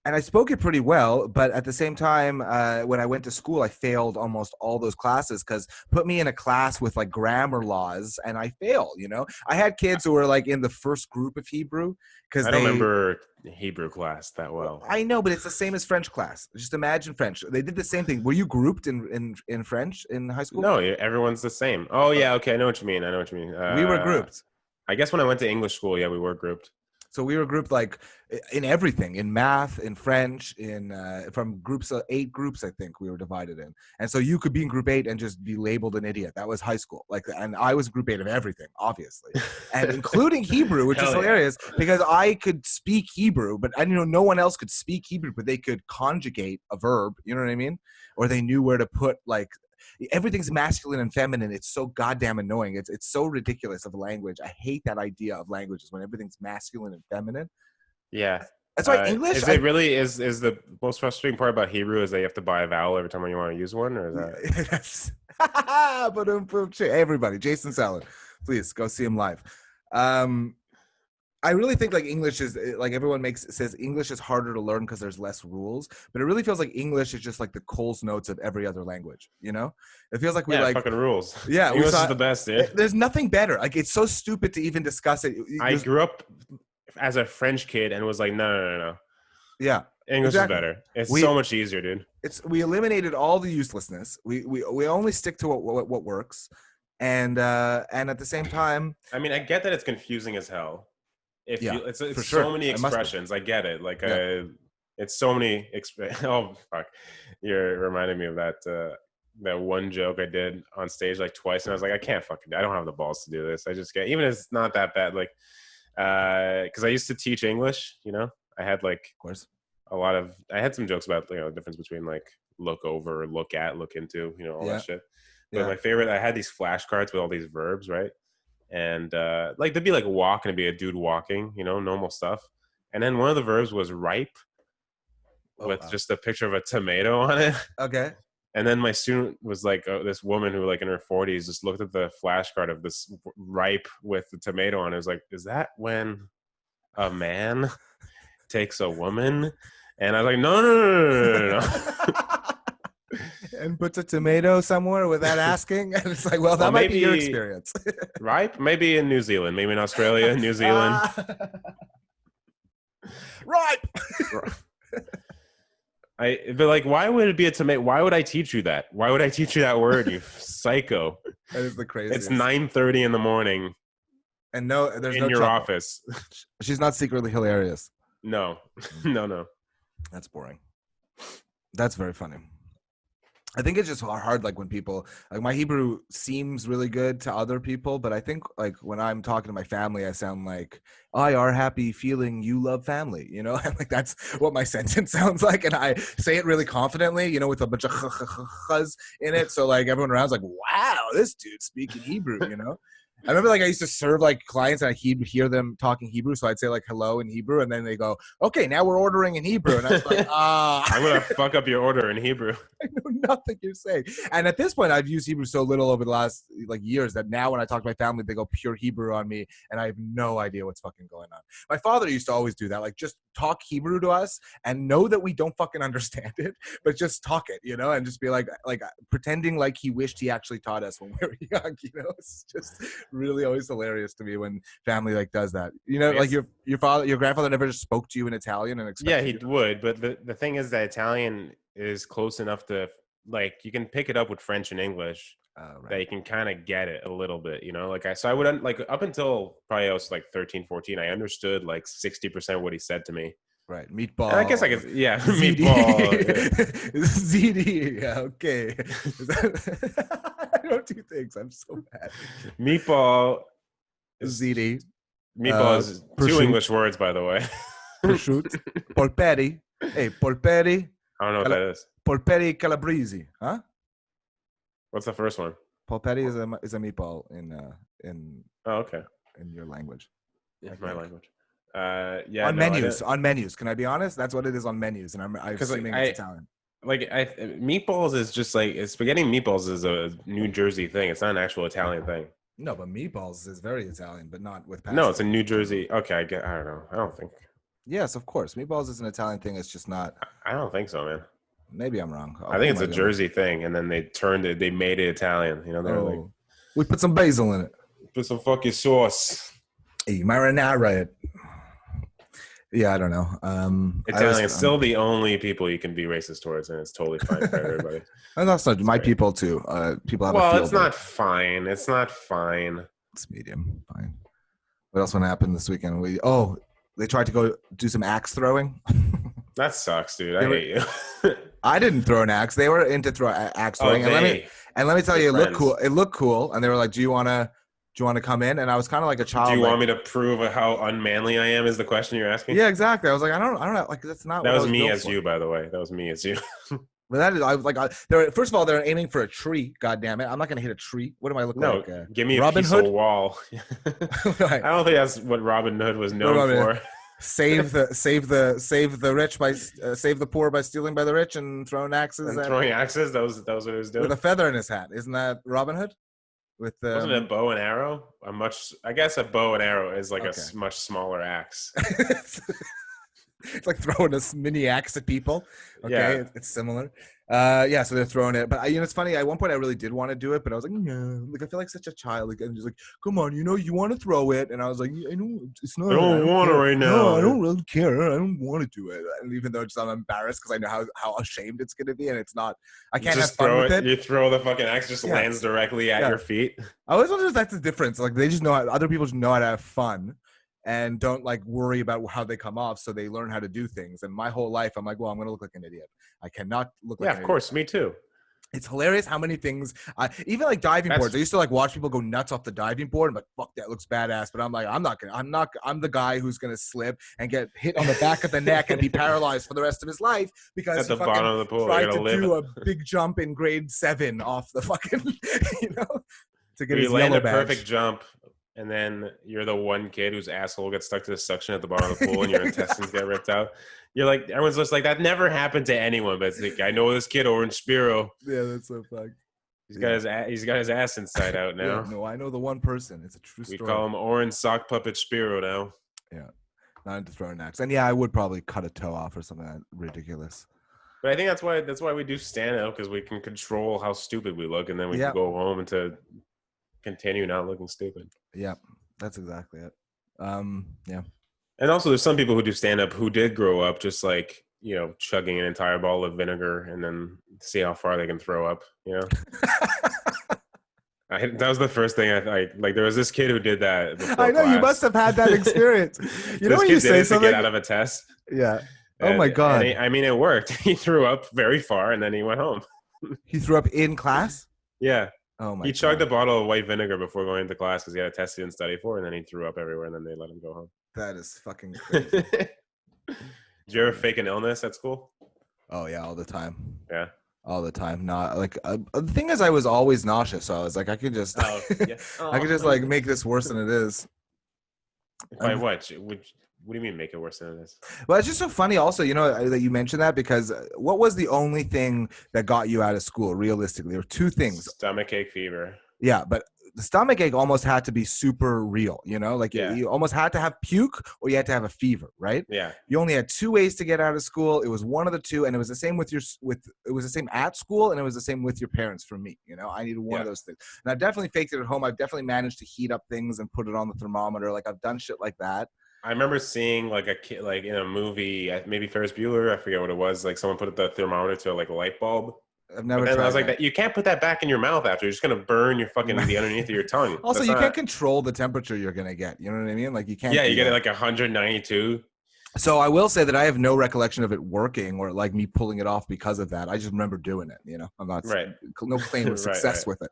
and I spoke it pretty well, but at the same time, when I went to school, I failed almost all those classes because put me in a class with like grammar laws and I failed, you know? I had kids who were like in the first group of Hebrew because I don't remember Hebrew class that well. I know, but it's the same as French class. Just imagine French. They did the same thing. Were you grouped in French in high school? No, everyone's the same. Oh, yeah, okay, I know what you mean. We were grouped. I guess when I went to English school, we were grouped. So we were grouped like in everything, in math, in French, from groups of 8 groups, I think we were divided in. And so you could be in group 8 and just be labeled an idiot. That was high school. And I was group 8 of everything, obviously. And including Hebrew, which is hilarious because I could speak Hebrew, but I know no one else could speak Hebrew, but they could conjugate a verb, you know what I mean? Or they knew where to put everything's masculine and feminine. It's so goddamn annoying. It's so ridiculous of a language. I hate that idea of languages when everything's masculine and feminine. Yeah. That's why English is the most frustrating part about Hebrew is that you have to buy a vowel every time you want to use one, or is that but everybody, Jason Salad, please go see him live. I really think like English is like everyone says English is harder to learn because there's less rules, but it really feels like English is just like the Coles Notes of every other language. You know, it feels like we like fucking rules. Yeah, English is the best, dude. There's nothing better. Like it's so stupid to even discuss it. I grew up as a French kid and was like, no. Yeah, English is better. It's so much easier, dude. We eliminated all the uselessness. We only stick to what works, and at the same time, I mean, I get that it's confusing as hell. It's for so sure. many expressions. I get it. Like it's so many. Oh fuck! You're reminding me of that one joke I did on stage like twice, and I was like, I don't have the balls to do this. I just even if it's not that bad. Like, because I used to teach English. You know, I had like, of course, I had some jokes about the difference between like look over, look at, look into. You know, all that shit. But my favorite, I had these flashcards with all these verbs, right? And like there'd be like walk and it'd be a dude walking, normal stuff. And then one of the verbs was ripe with just a picture of a tomato on it. Okay. And then my student was like this woman who like in her 40s just looked at the flashcard of this ripe with the tomato on it. It was like, is that when a man takes a woman? And I was like, no. And puts a tomato somewhere without asking. And it's like, well, that might be your experience. Ripe? Maybe in New Zealand. Maybe in Australia, New Zealand. Ripe! But like, why would it be a tomato? Why would I teach you that? Why would I teach you that word, you psycho? That is the craziest. It's 9:30 in the morning. And there's in no your trouble. office. She's not secretly hilarious. No. That's boring. That's very funny. I think it's just hard, like when people like my Hebrew seems really good to other people, but I think like when I'm talking to my family, I sound like I are happy feeling you love family, you know, and like that's what my sentence sounds like, and I say it really confidently, you know, with a bunch of chuz in it, so like everyone around's like, wow, this dude's speaking Hebrew, you know. I remember like I used to serve like clients and I hear them talking Hebrew, so I'd say like hello in Hebrew, and then they go, okay, now we're ordering in Hebrew, and I was like, I'm gonna fuck up your order in Hebrew. I know nothing you're saying. And at this point, I've used Hebrew so little over the last like years that now when I talk to my family, they go pure Hebrew on me, and I have no idea what's fucking going on. My father used to always do that, like just talk Hebrew to us and know that we don't fucking understand it, but just talk it, you know, and just be like pretending like he wished he actually taught us when we were young, you know. It's just really always hilarious to me when family like does that, you know. Like your grandfather never just spoke to you in Italian and Yeah, expected he would, but the thing is that Italian is close enough to like you can pick it up with French and English that you can kind of get it a little bit, you know. Like I would like up until probably I was like 13, 14, I understood like 60% of what he said to me. Right, meatball. And I guess I could, yeah, ZD. meatball. Yeah. ZD. Yeah, okay. I don't do things. I'm so bad. Meatball. ZD. Meatball is two English words, by the way. Prosciutto. Polperi. Hey, polperi. I don't know what that is. Polperi calabrese. Huh? What's the first one? Polperi is a meatball in Oh, okay. in your language. Yeah, my language. Yeah. On menus. Can I be honest? That's what it is on menus, and I'm assuming it's Italian. Like meatballs is just like spaghetti and meatballs is a New Jersey thing. It's not an actual Italian thing. No, but meatballs is very Italian, but not with pasta. No, it's a New Jersey. Okay, I don't know. I don't think. Yes, of course. Meatballs is an Italian thing. It's just not. I don't think so, man. Maybe I'm wrong. I think it's a Jersey thing, and then they made it Italian. You know, they're like, we put some basil in it. Put some fucking sauce. Hey, marinara it. Yeah, I don't know. Italian's still the only people you can be racist towards, and it's totally fine for everybody. And that's not my people too. People have. Well, it's not fine. It's not fine. It's medium. Fine. What else happened this weekend? They tried to go do some axe throwing. That sucks, dude. I hate you. I didn't throw an axe. They were into axe throwing. And let me tell you, it looked cool. It looked cool. And they were like, do you want to come in? And I was kind of like a child. Do you want me to prove how unmanly I am is the question you're asking? Yeah, exactly. I was like, I don't know. Like, that's not that was me as you, by the way. That was me as you. But that is, I was like, first of all, they're aiming for a tree. God damn it. I'm not going to hit a tree. What am I looking like? No, give me a Robin piece Hood? of wall. I don't think that's what Robin Hood was known for. Save the rich by save the poor by stealing by the rich and throwing axes. And throwing axes. That was what he was doing. With a feather in his hat. Isn't that Robin Hood? Wasn't it a bow and arrow? I guess a bow and arrow is like a much smaller axe. It's like throwing a mini axe at people. Okay, yeah. It's similar. So they're throwing it. But it's funny. At one point, I really did want to do it, but I was like, no. Like I feel like such a child. Like I'm just like, come on, you want to throw it, and I was like, it's not. I don't want it right now. No, I don't really care. I don't want to do it, and even though I'm embarrassed because I know how ashamed it's gonna be, and it's not. I can't just have fun throw with it. You throw the fucking axe, just lands directly at your feet. I always wonder if that's the difference. Like they just know other people just know how to have fun. And don't like worry about how they come off, so they learn how to do things. And my whole life, I'm like, well, I'm going to look like an idiot. I cannot look like. Yeah, of course, me too. It's hilarious how many things, even like diving boards. I used to like watch people go nuts off the diving board. I'm like, fuck, that looks badass. But I'm like, I'm the guy who's gonna slip and get hit on the back of the neck and be paralyzed for the rest of his life because at the bottom of the pool, tried to do a big jump in grade 7 off the fucking, to get his land yellow a badge. Perfect jump. And then you're the one kid whose asshole gets stuck to the suction at the bottom of the pool and your intestines get ripped out. You're like, everyone's just like, that never happened to anyone. But it's like, I know this kid, Oren Spiro. Yeah, that's so funny. He's got his ass inside out now. Yeah, no, I know the one person. It's a true story. We call him Oren Sock Puppet Spiro now. Yeah, not into throwing axe. And yeah, I would probably cut a toe off or something that ridiculous. But I think that's why we do stand up, because we can control how stupid we look, and then we can go home and to continue not looking stupid. Yeah, that's exactly it. Yeah. And also there's some people who do stand up who did grow up just like, chugging an entire bottle of vinegar and then see how far they can throw up, That was the first thing I like. There was this kid who did that before I know, class. You must have had that experience. You know when you say something? to get out of a test. Yeah. Oh my God. I mean, it worked. He threw up very far, and then he went home. He threw up in class? Yeah. Oh my He God. chugged a bottle of white vinegar before going into class because he had a test he didn't study for, and then he threw up everywhere, and then they let him go home. That is fucking crazy. Did you ever fake an illness at school? Oh yeah, all the time. Yeah. All the time. Not like the thing is, I was always nauseous, so I was like, I could just, Oh, yeah. I could just like make this worse than it is. By what? What do you mean make it worse than it is? Well, it's just so funny also, you know, that you mentioned that, because what was the only thing that got you out of school realistically? There were two things. Stomachache fever. Yeah, but the stomach ache almost had to be super real, you know, like Yeah. you almost had to have puke or you had to have a fever, right? Yeah. You only had two ways to get out of school. It was one of the two, and it was the same it was the same at school, and it was the same with your parents for me. You know, I needed one of those things. And I've definitely faked it at home. I've definitely managed to heat up things and put it on the thermometer. Like I've done shit like that. I remember seeing like a kid, like in a movie, maybe Ferris Bueller, I forget what it was. Like someone put the thermometer to like a light bulb. I've never. And tried I was like, that. You can't put that back in your mouth after. You're just gonna burn your fucking the underneath of your tongue. Also, you can't control the temperature you're gonna get. You know what I mean? Like you can't. Yeah, you get it like 192. So I will say that I have no recollection of it working or like me pulling it off because of that. I just remember doing it. You know, I'm not no claim of success with it.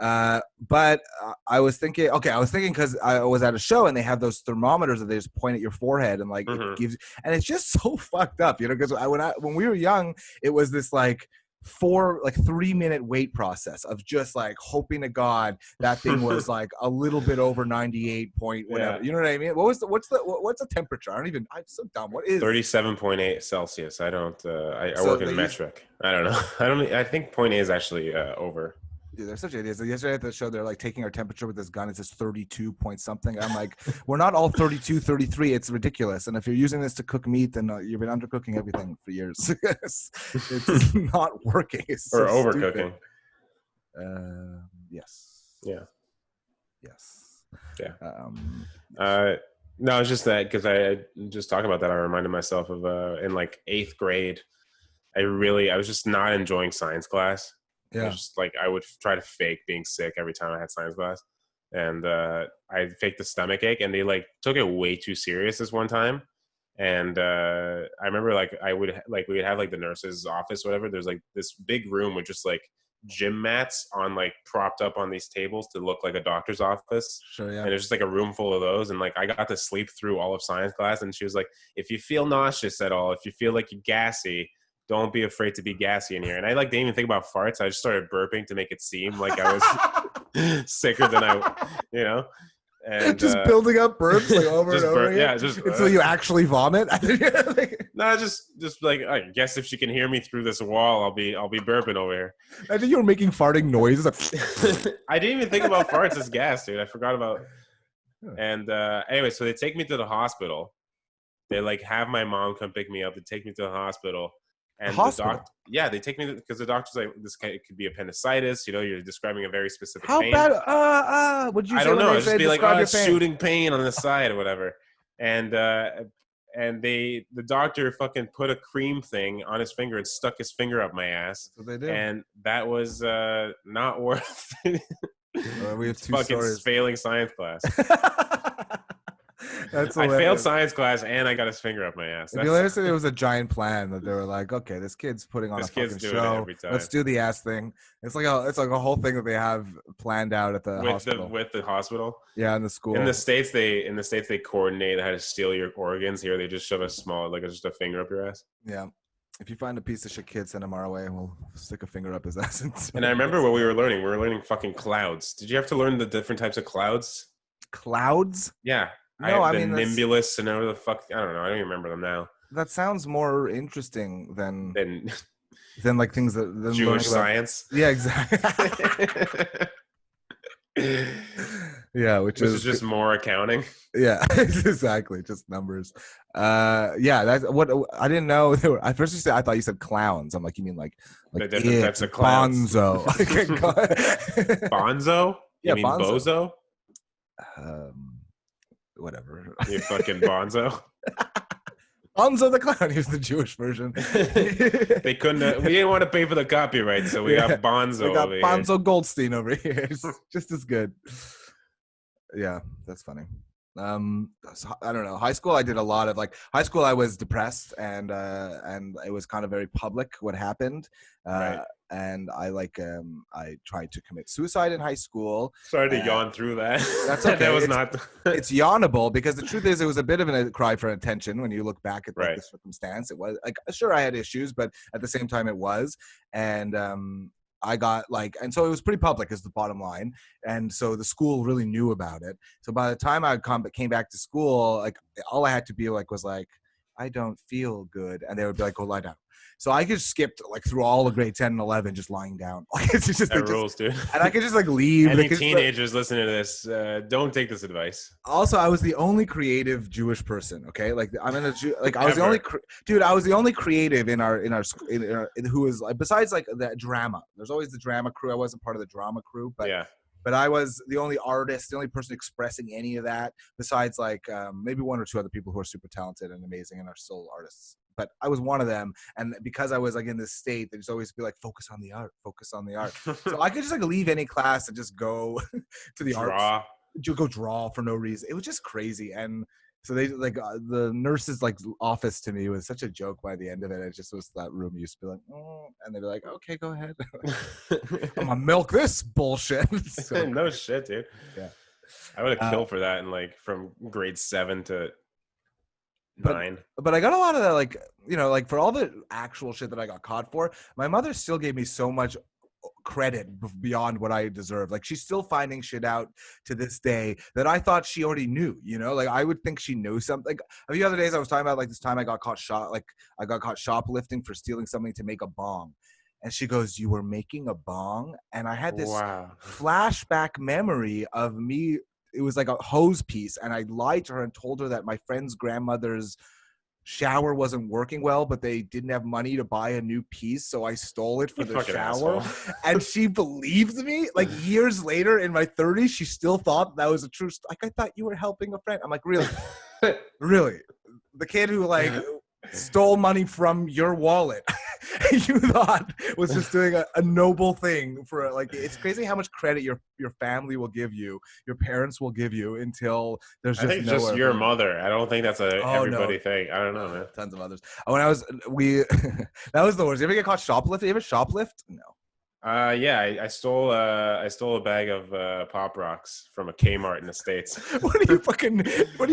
But I was thinking because I was at a show and they have those thermometers that they just point at your forehead and like it gives, and it's just so fucked up, you know, because when we were young, it was this like 3-minute wait process of just like hoping to God that thing was like a little bit over 98 point whatever. You know what I mean? What's the temperature? I'm so dumb. What is 37.8 Celsius? I don't. I work in metric. I don't know. I think 0.8 is actually over. Dude, they're such idiots. Yesterday at the show, they're like taking our temperature with this gun. It says 32 point something. I'm like, we're not all 32, 33. It's ridiculous. And if you're using this to cook meat, then you've been undercooking everything for years. It's not working. It's or so overcooking. Yes. Yeah. Yes. Yeah. No, it's just that because I just talking about that, I reminded myself of in like 8th grade, I was just not enjoying science class. Yeah. Just like I would try to fake being sick every time I had science class, and I faked the stomach ache, and they like took it way too serious this one time. And I remember like we would have like the nurse's office, whatever. There's like this big room with just like gym mats on like propped up on these tables to look like a doctor's office. Sure, yeah. And there's just like a room full of those, and like I got to sleep through all of science class. And she was like, "If you feel nauseous at all, if you feel like you're gassy, don't be afraid to be gassy in here." And I like didn't even think about farts. I just started burping to make it seem like I was sicker than you know. And just building up burps like over and over again. Yeah, just until you actually vomit. No, just like I guess if she can hear me through this wall, I'll be burping over here. I think you were making farting noises. I didn't even think about farts as gas, dude. I forgot about. And anyway, so they take me to the hospital. They like have my mom come pick me up. They take me to the hospital. And they take me because the doctor's like, this could be appendicitis. You know, you're describing a very specific pain. How bad? Would you? I don't know. I'd just be like, it's shooting pain on the side or whatever. And the doctor fucking put a cream thing on his finger and stuck his finger up my ass. That's what they do. And that was not worth it. We have two fucking stories. Failing science class. That's I failed science class and I got his finger up my ass. If you understand, it was a giant plan that they were like, okay, this kid's putting on a fucking show. Let's do the ass thing. It's like a whole thing that they have planned out at the hospital. With the hospital. Yeah, in the school. In the states, they coordinate how to steal your organs. Here, they just shove a small, like just a finger up your ass. Yeah. If you find a piece of shit kid, send him our way, and we'll stick a finger up his ass. And I remember what we were learning. We were learning fucking clouds. Did you have to learn the different types of clouds? Clouds? Yeah. No, I mean that's... Nimbulus and whatever the fuck. I don't know. I don't even remember them now. That sounds more interesting than like things that Jewish science. Yeah, exactly. Yeah, which is just more accounting. Yeah, exactly. Just numbers. Yeah, that's what I didn't know. At first, I thought you said clowns. I'm like, you mean like the different types of clowns? Bonzo. Bonzo? You mean bonzo? Whatever. You fucking bonzo. Bonzo the clown. Here's the Jewish version. They couldn't. We didn't want to pay for the copyright, so we got Bonzo. We got over Bonzo here. Goldstein over here. It's just as good. Yeah, that's funny. I don't know. High school, I did a lot of like high school. I was depressed, and it was kind of very public what happened. Right. And I tried to commit suicide in high school. Sorry to yawn through that. That's okay. That was it's, not. It's yawnable because the truth is, it was a bit of a cry for attention when you look back at like Right. the circumstance. It was like, sure, I had issues, but at the same time, it was, and I got like, and so it was pretty public is the bottom line. And so the school really knew about it. So by the time I came back to school, like all I had to be like was like, I don't feel good. And they would be like, go lie down. So I just skipped like through all of grade 10 and 11, just lying down. Like it's just, That rules, dude. and I could just like leave. Any Like, teenagers listening to this, don't take this advice. also, I was the only creative Jewish person. Okay, like I'm in a like I was the Ever. only dude. I was the only creative in our who was like besides like the drama. There's always the drama crew. I wasn't part of the drama crew, but Yeah. but I was the only artist, the only person expressing any of that. Besides like maybe one or two other people who are super talented and amazing and are still artists. But I was one of them, and because I was like in this state, they just always be like, focus on the art, focus on the art. So I could just like leave any class and just go to the art. Draw. Go draw for no reason. It was just crazy. And so they like the nurse's like office to me was such a joke by the end of it. It just was that room used to be like, and they'd be like, okay, go ahead. I'm gonna milk this bullshit. So, No shit, dude. Yeah. I would have killed for that in like from grade 7 to 9. But I got a lot of that, like, you know, like for all the actual shit that I got caught for, my mother still gave me so much credit beyond what I deserve. Like she's still finding shit out to this day that I thought she already knew, you know, like I would think she knew something. Like a few other days I was talking about like this time I got caught shoplifting for stealing something to make a bong. And she goes, you were making a bong? And I had this flashback memory of me. It was like a hose piece. And I lied to her and told her that my friend's grandmother's shower wasn't working well, but they didn't have money to buy a new piece, so I stole it for the shower. And she believed me. Like years later in my 30s, she still thought that was a true like I thought you were helping a friend. I'm like, really? Really? The kid who like stole money from your wallet you thought was just doing a noble thing for like, it's crazy how much credit your family will give you, your parents will give you until there's just I think just your mother. I don't think that's everybody thing. I don't know, man. Tons of others. When I was that was the worst. You ever get caught shoplifting? You ever shoplift? No. Yeah, I stole a bag of Pop Rocks from a Kmart in the States. What are you?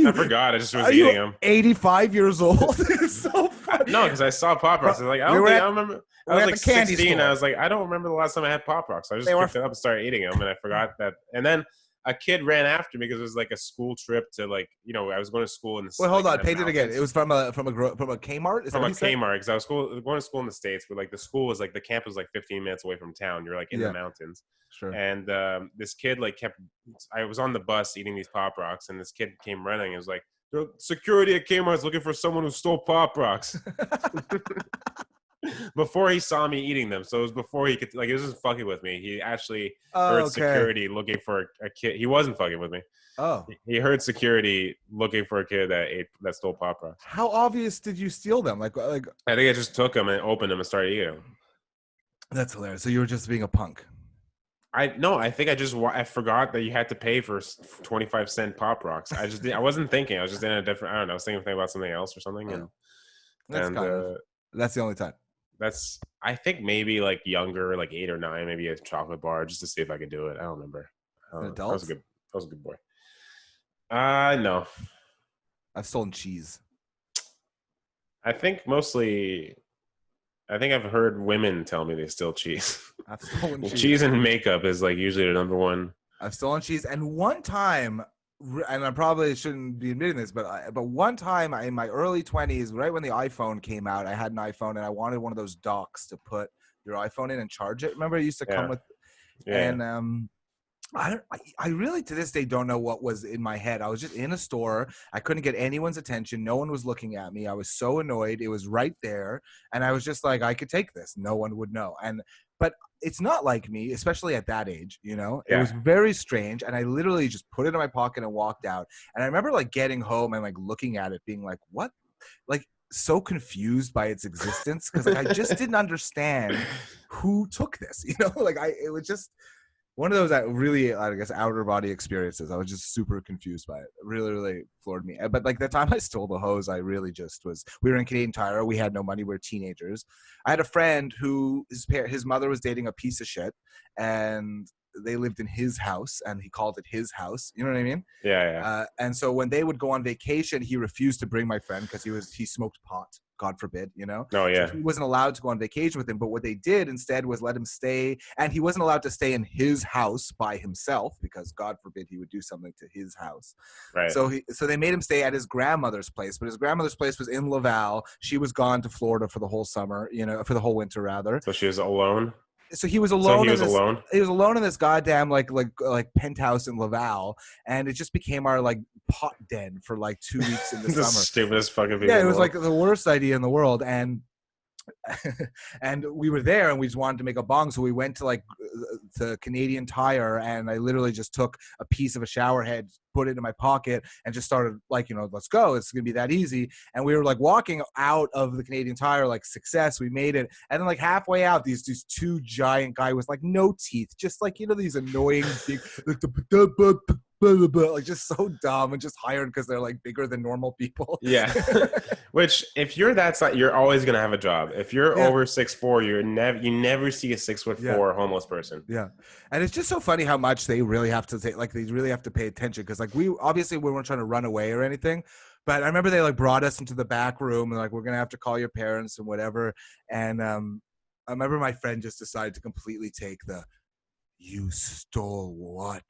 I forgot. I just was eating them. 85 years old. It's so funny. No, because I saw Pop Rocks. I was like, I remember. I was like 16. I was like, I don't remember the last time I had Pop Rocks. So I just picked it up and started eating them, and I forgot that. And then a kid ran after me because it was like a school trip to like, you know, I was going to school in the. Wait, hold on. Paint it again. It was from a Kmart. From a Kmart, because I was going to school in the States, but like the school was like the camp was like 15 minutes away from town. You're like in the mountains. Sure. And this kid like I was on the bus eating these Pop Rocks, and this kid came running. It was like, security at Kmart is looking for someone who stole Pop Rocks. Before he saw me eating them, so it was before he could like, he was just fucking with me. He actually heard security looking for a kid. He wasn't fucking with me. Oh, he heard security looking for a kid that stole Pop Rocks. How obvious did you steal them? Like I think I just took them and opened them and started eating them. That's hilarious. So you were just being a punk. I think I forgot that you had to pay for 25-cent Pop Rocks. I wasn't thinking. I was just in a different. I don't know. I was thinking about something else or something. And that's the only time. I think maybe like younger, like 8 or 9, maybe a chocolate bar just to see if I could do it. I don't remember. Adult? I was a good boy. No. I've stolen cheese. I think I've heard women tell me they steal cheese. I've stolen cheese. Cheese and makeup is like usually the number one. I've stolen cheese, and one time, and I probably shouldn't be admitting this, but one time in my early 20s, right when the iPhone came out, I had an iPhone and I wanted one of those docks to put your iPhone in and charge it. Remember, it used to come with, and I really to this day don't know what was in my head. I was just in a store. I couldn't get anyone's attention. No one was looking at me. I was so annoyed. It was right there, and I was just like, I could take this. No one would know. But it's not like me, especially at that age, you know. It was very strange, and I literally just put it in my pocket and walked out. And I remember like getting home and like looking at it, being like, "What?" Like so confused by its existence because like I just didn't understand who took this, you know. Like it was just one of those that really, I guess, outer body experiences. I was just super confused by it. It really, really floored me. But like the time I stole the hose, I really just was. We were in Canadian Tire. We had no money. We were teenagers. I had a friend who his mother was dating a piece of shit, and they lived in his house, and he called it his house. You know what I mean? Yeah. And so when they would go on vacation, he refused to bring my friend because he smoked pot. God forbid, you know? Oh, yeah. So he wasn't allowed to go on vacation with him. But what they did instead was let him stay. And he wasn't allowed to stay in his house by himself because God forbid he would do something to his house. Right. So they made him stay at his grandmother's place. But his grandmother's place was in Laval. She was gone to Florida for the whole summer, for the whole winter, rather. So she was alone? So he was alone. He was alone in this goddamn like penthouse in Laval, and it just became our like pot den for like 2 weeks in the The summer. stupidest fucking people. Yeah, it was like the worst idea in the world, and we were there, and we just wanted to make a bong, so we went to Canadian Tire, and I literally just took a piece of a shower head, put it in my pocket, and just started let's go. It's gonna be that easy. And we were like walking out of the Canadian Tire, like success, we made it. And then like halfway out, these two giant guy with like no teeth, just like these annoying big like just so dumb and just hired because they're like bigger than normal people. Yeah. Which if you're that size, you're always gonna have a job. If you're over 6'4", you never see a 6'4" homeless person. Yeah. And it's just so funny how much they really have to they really have to pay attention, because like we weren't trying to run away or anything, but I remember they like brought us into the back room and like, we're gonna have to call your parents and whatever. And I remember my friend just decided to completely take the "you stole what?"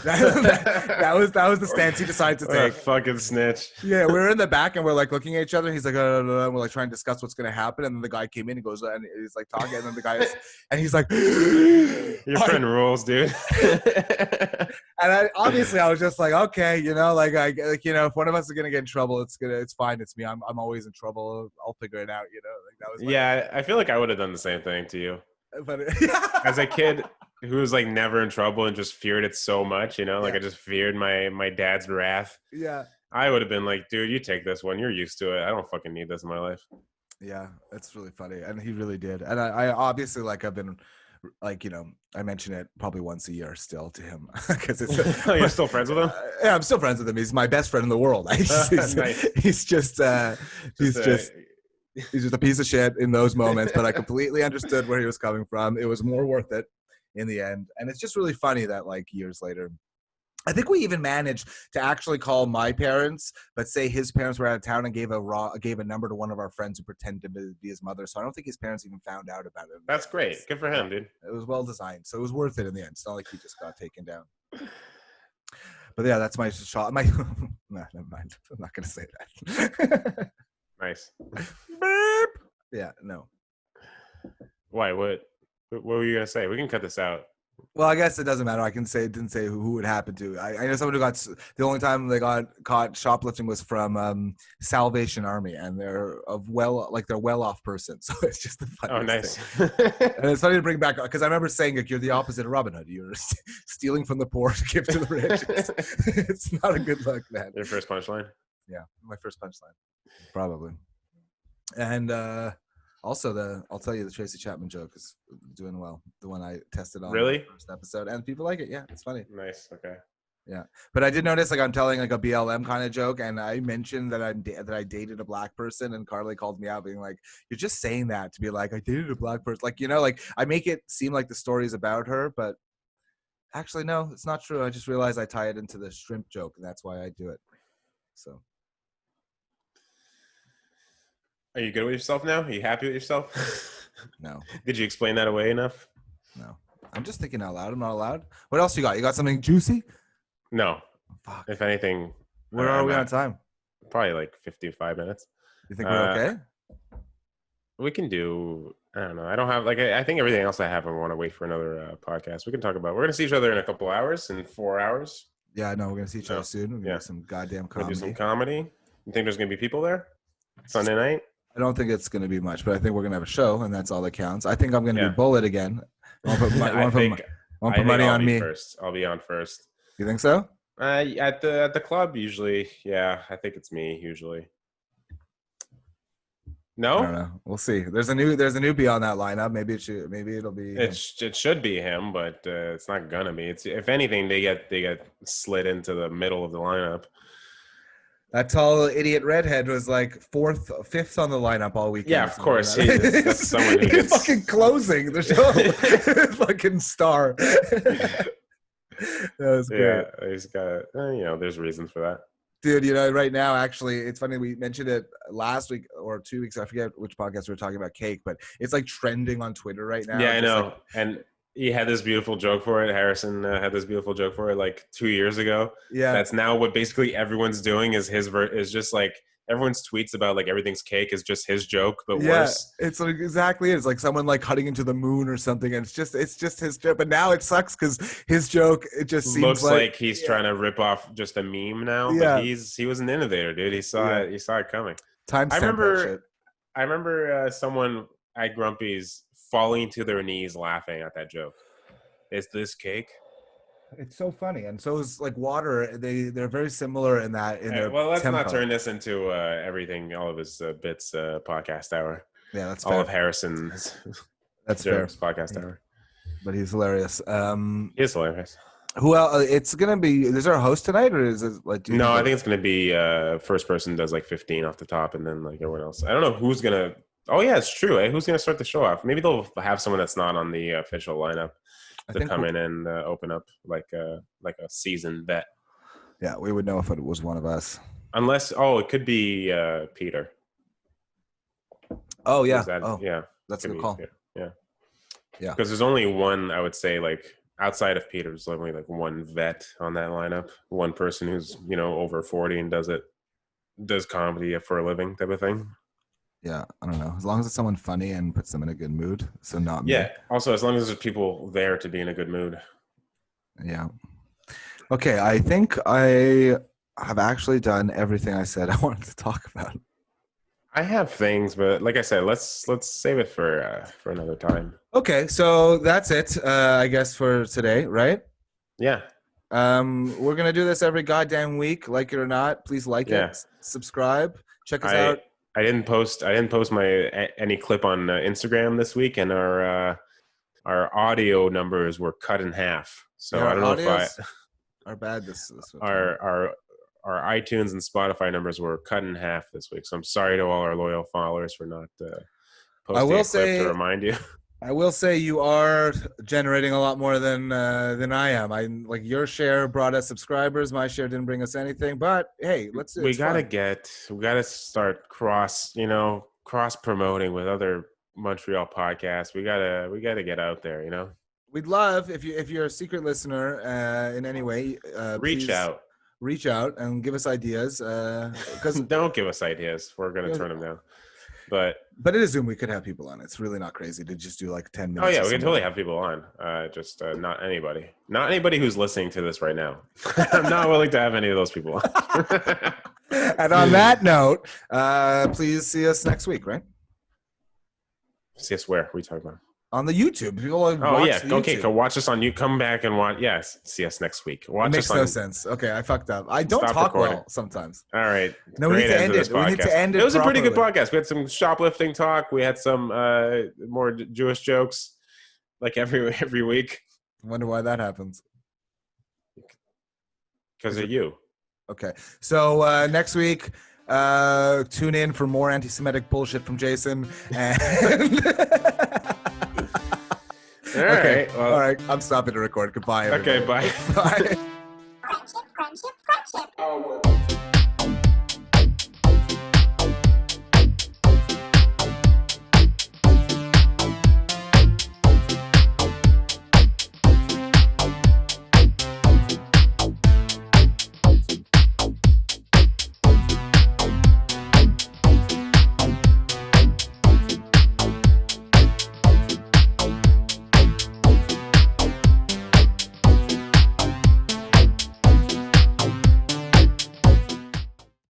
that was the stance he decided to take. Fucking snitch. Yeah, we were in the back and we're like looking at each other. He's like, and we're like trying to discuss what's gonna happen. And then the guy came in and goes, and he's like talking, and then the guy and he's like, your friend rules, dude. And I was just like, okay, if one of us is gonna get in trouble, it's fine. It's me. I'm always in trouble. I'll figure it out. That was yeah. I feel like I would have done the same thing to you. But as a kid who was like never in trouble and just feared it so much, I just feared my dad's wrath. Yeah. I would have been like, dude, you take this one. You're used to it. I don't fucking need this in my life. Yeah, it's really funny. And he really did. And I obviously I've been I mention it probably once a year still to him because it's. You're still friends with him? Yeah, I'm still friends with him. He's my best friend in the world. He's just a piece of shit in those moments, but I completely understood where he was coming from. It was more worth it in the end. And it's just really funny that like years later, I think we even managed to actually call my parents, but say his parents were out of town and gave a number to one of our friends who pretended to be his mother. So I don't think his parents even found out about it. That's great. Good for him, dude. It was well designed. So it was worth it in the end. It's not like he just got taken down. But yeah, that's my shot. No, never mind. I'm not going to say that. Nice. Yeah, no. Why? What were you gonna say? We can cut this out. Well, I guess it doesn't matter. I can say it didn't say who it happened to. I know someone who got the only time they got caught shoplifting was from Salvation Army, and they're well-off person. So it's just the funniest thing. And it's funny to bring back because I remember saying like you're the opposite of Robin Hood. You're stealing from the poor to give to the rich. It's not a good look, man. Your first punchline? Yeah, my first punchline. Probably. And also I'll tell you the Tracy Chapman joke is doing well. The one I tested on really the first episode, and people like it. Yeah, it's funny. Nice. Okay. Yeah, but I did notice like I'm telling like a BLM kind of joke, and I mentioned that I dated a black person, and Carly called me out being like, "You're just saying that to be like I dated a black person." Like like I make it seem like the story's about her, but actually no, it's not true. I just realized I tie it into the shrimp joke, and that's why I do it. So. Are you good with yourself now? Are you happy with yourself? No. Did you explain that away enough? No. I'm just thinking out loud. I'm not allowed. What else you got? You got something juicy? No. Fuck. If anything. Where are we on time? Probably like 55 minutes. You think we're okay? We can do, I don't know. I don't have, I think everything else I have, I want to wait for another podcast. We can talk about, we're going to see each other in a couple hours, in 4 hours. Yeah, no, we're going to see each other soon. We're going to do some goddamn comedy. Do some comedy. You think there's going to be people there? Sunday night? I don't think it's going to be much, but I think we're going to have a show, and that's all that counts. I think I'm going to be Bullet again. Want to put money on me? First. I'll be on first. You think so? At the club, usually. Yeah, I think it's me, usually. No, I don't know. We'll see. There's a newbie on that lineup. Maybe it'll be. it should be him, but it's not gonna be. It's if anything, they get slid into the middle of the lineup. That tall idiot redhead was like fifth on the lineup all weekend. Yeah, of course. That's someone who He's gets fucking closing the show. Fucking star. That was great. Yeah, he's got. There's reasons for that. Dude, right now, actually, it's funny. We mentioned it last week or 2 weeks. I forget which podcast we were talking about cake, but it's like trending on Twitter right now. Yeah, I know. And he had this beautiful joke for it. Harrison had this beautiful joke for it like 2 years ago. Yeah. That's now what basically everyone's doing is is just like everyone's tweets about like everything's cake is just his joke, but worse. It's like exactly it. It's like someone like cutting into the moon or something, and it's just his joke. But now it sucks because his joke, it just seems looks like he's trying to rip off just a meme now. Yeah. But he was an innovator, dude. He saw it coming. I remember someone at Grumpy's falling to their knees laughing at that joke. Is this cake? It's so funny, and so is like water. They're very similar in that. Well, let's tempo. not turn this into everything. All of his bits podcast hour. Yeah, that's all fair. of Harrison's. That's jokes, fair. podcast hour. But he's hilarious. He is hilarious. Who else? It's gonna be. Is there a host tonight, or is it like? No, I think it's gonna be first person does like 15 off the top, and then like everyone else. I don't know who's gonna. Oh yeah, it's true. Who's gonna start the show off? Maybe they'll have someone that's not on the official lineup to come in and open up like a seasoned vet. Yeah, we would know if it was one of us. Unless, it could be Peter. Oh yeah. Yeah, that's a good call. Yeah. Because there's only one. I would say like outside of Peter, there's only like one vet on that lineup. One person who's over 40 and does comedy for a living type of thing. Yeah, I don't know. As long as it's someone funny and puts them in a good mood. So not me. Yeah. Also, as long as there's people there to be in a good mood. Yeah. Okay, I think I have actually done everything I said I wanted to talk about. I have things, but like I said, let's save it for another time. Okay, so that's it, I guess, for today, right? Yeah. We're gonna do this every goddamn week, like it or not. Please like it, subscribe, check us out. I didn't post any clip on Instagram this week, and our audio numbers were cut in half. So I don't know if are bad this our iTunes and Spotify numbers were cut in half this week. So I'm sorry to all our loyal followers for not posting a clip to remind you. I will say you are generating a lot more than I am. Like your share brought us subscribers. My share didn't bring us anything. But hey, we gotta start cross promoting with other Montreal podcasts. We gotta get out there. We'd love if you're a secret listener in any way. Reach out and give us ideas. Because don't give us ideas. We're gonna turn them down. But it is Zoom. We could have people on. It's really not crazy to just do like 10 minutes. Oh yeah, we can totally have people on. Just not anybody. Not anybody who's listening to this right now. I'm not willing to have any of those people on. And on that note, please see us next week, right? See us where? What are you talking about? On the YouTube. People watch okay. Go watch us on you. Come back and watch. Yes, see us next week. It makes no sense. Okay, I fucked up. I don't talk well sometimes. All right. No, we need to end it. We need to end it. It was a pretty good podcast. We had some shoplifting talk. We had some more Jewish jokes, like every week. I wonder why that happens. Because of you. Okay, so next week, tune in for more anti-Semitic bullshit from Jason. And All right. Well, all right. I'm stopping to record. Goodbye, everybody. Okay, bye. Bye. Friendship.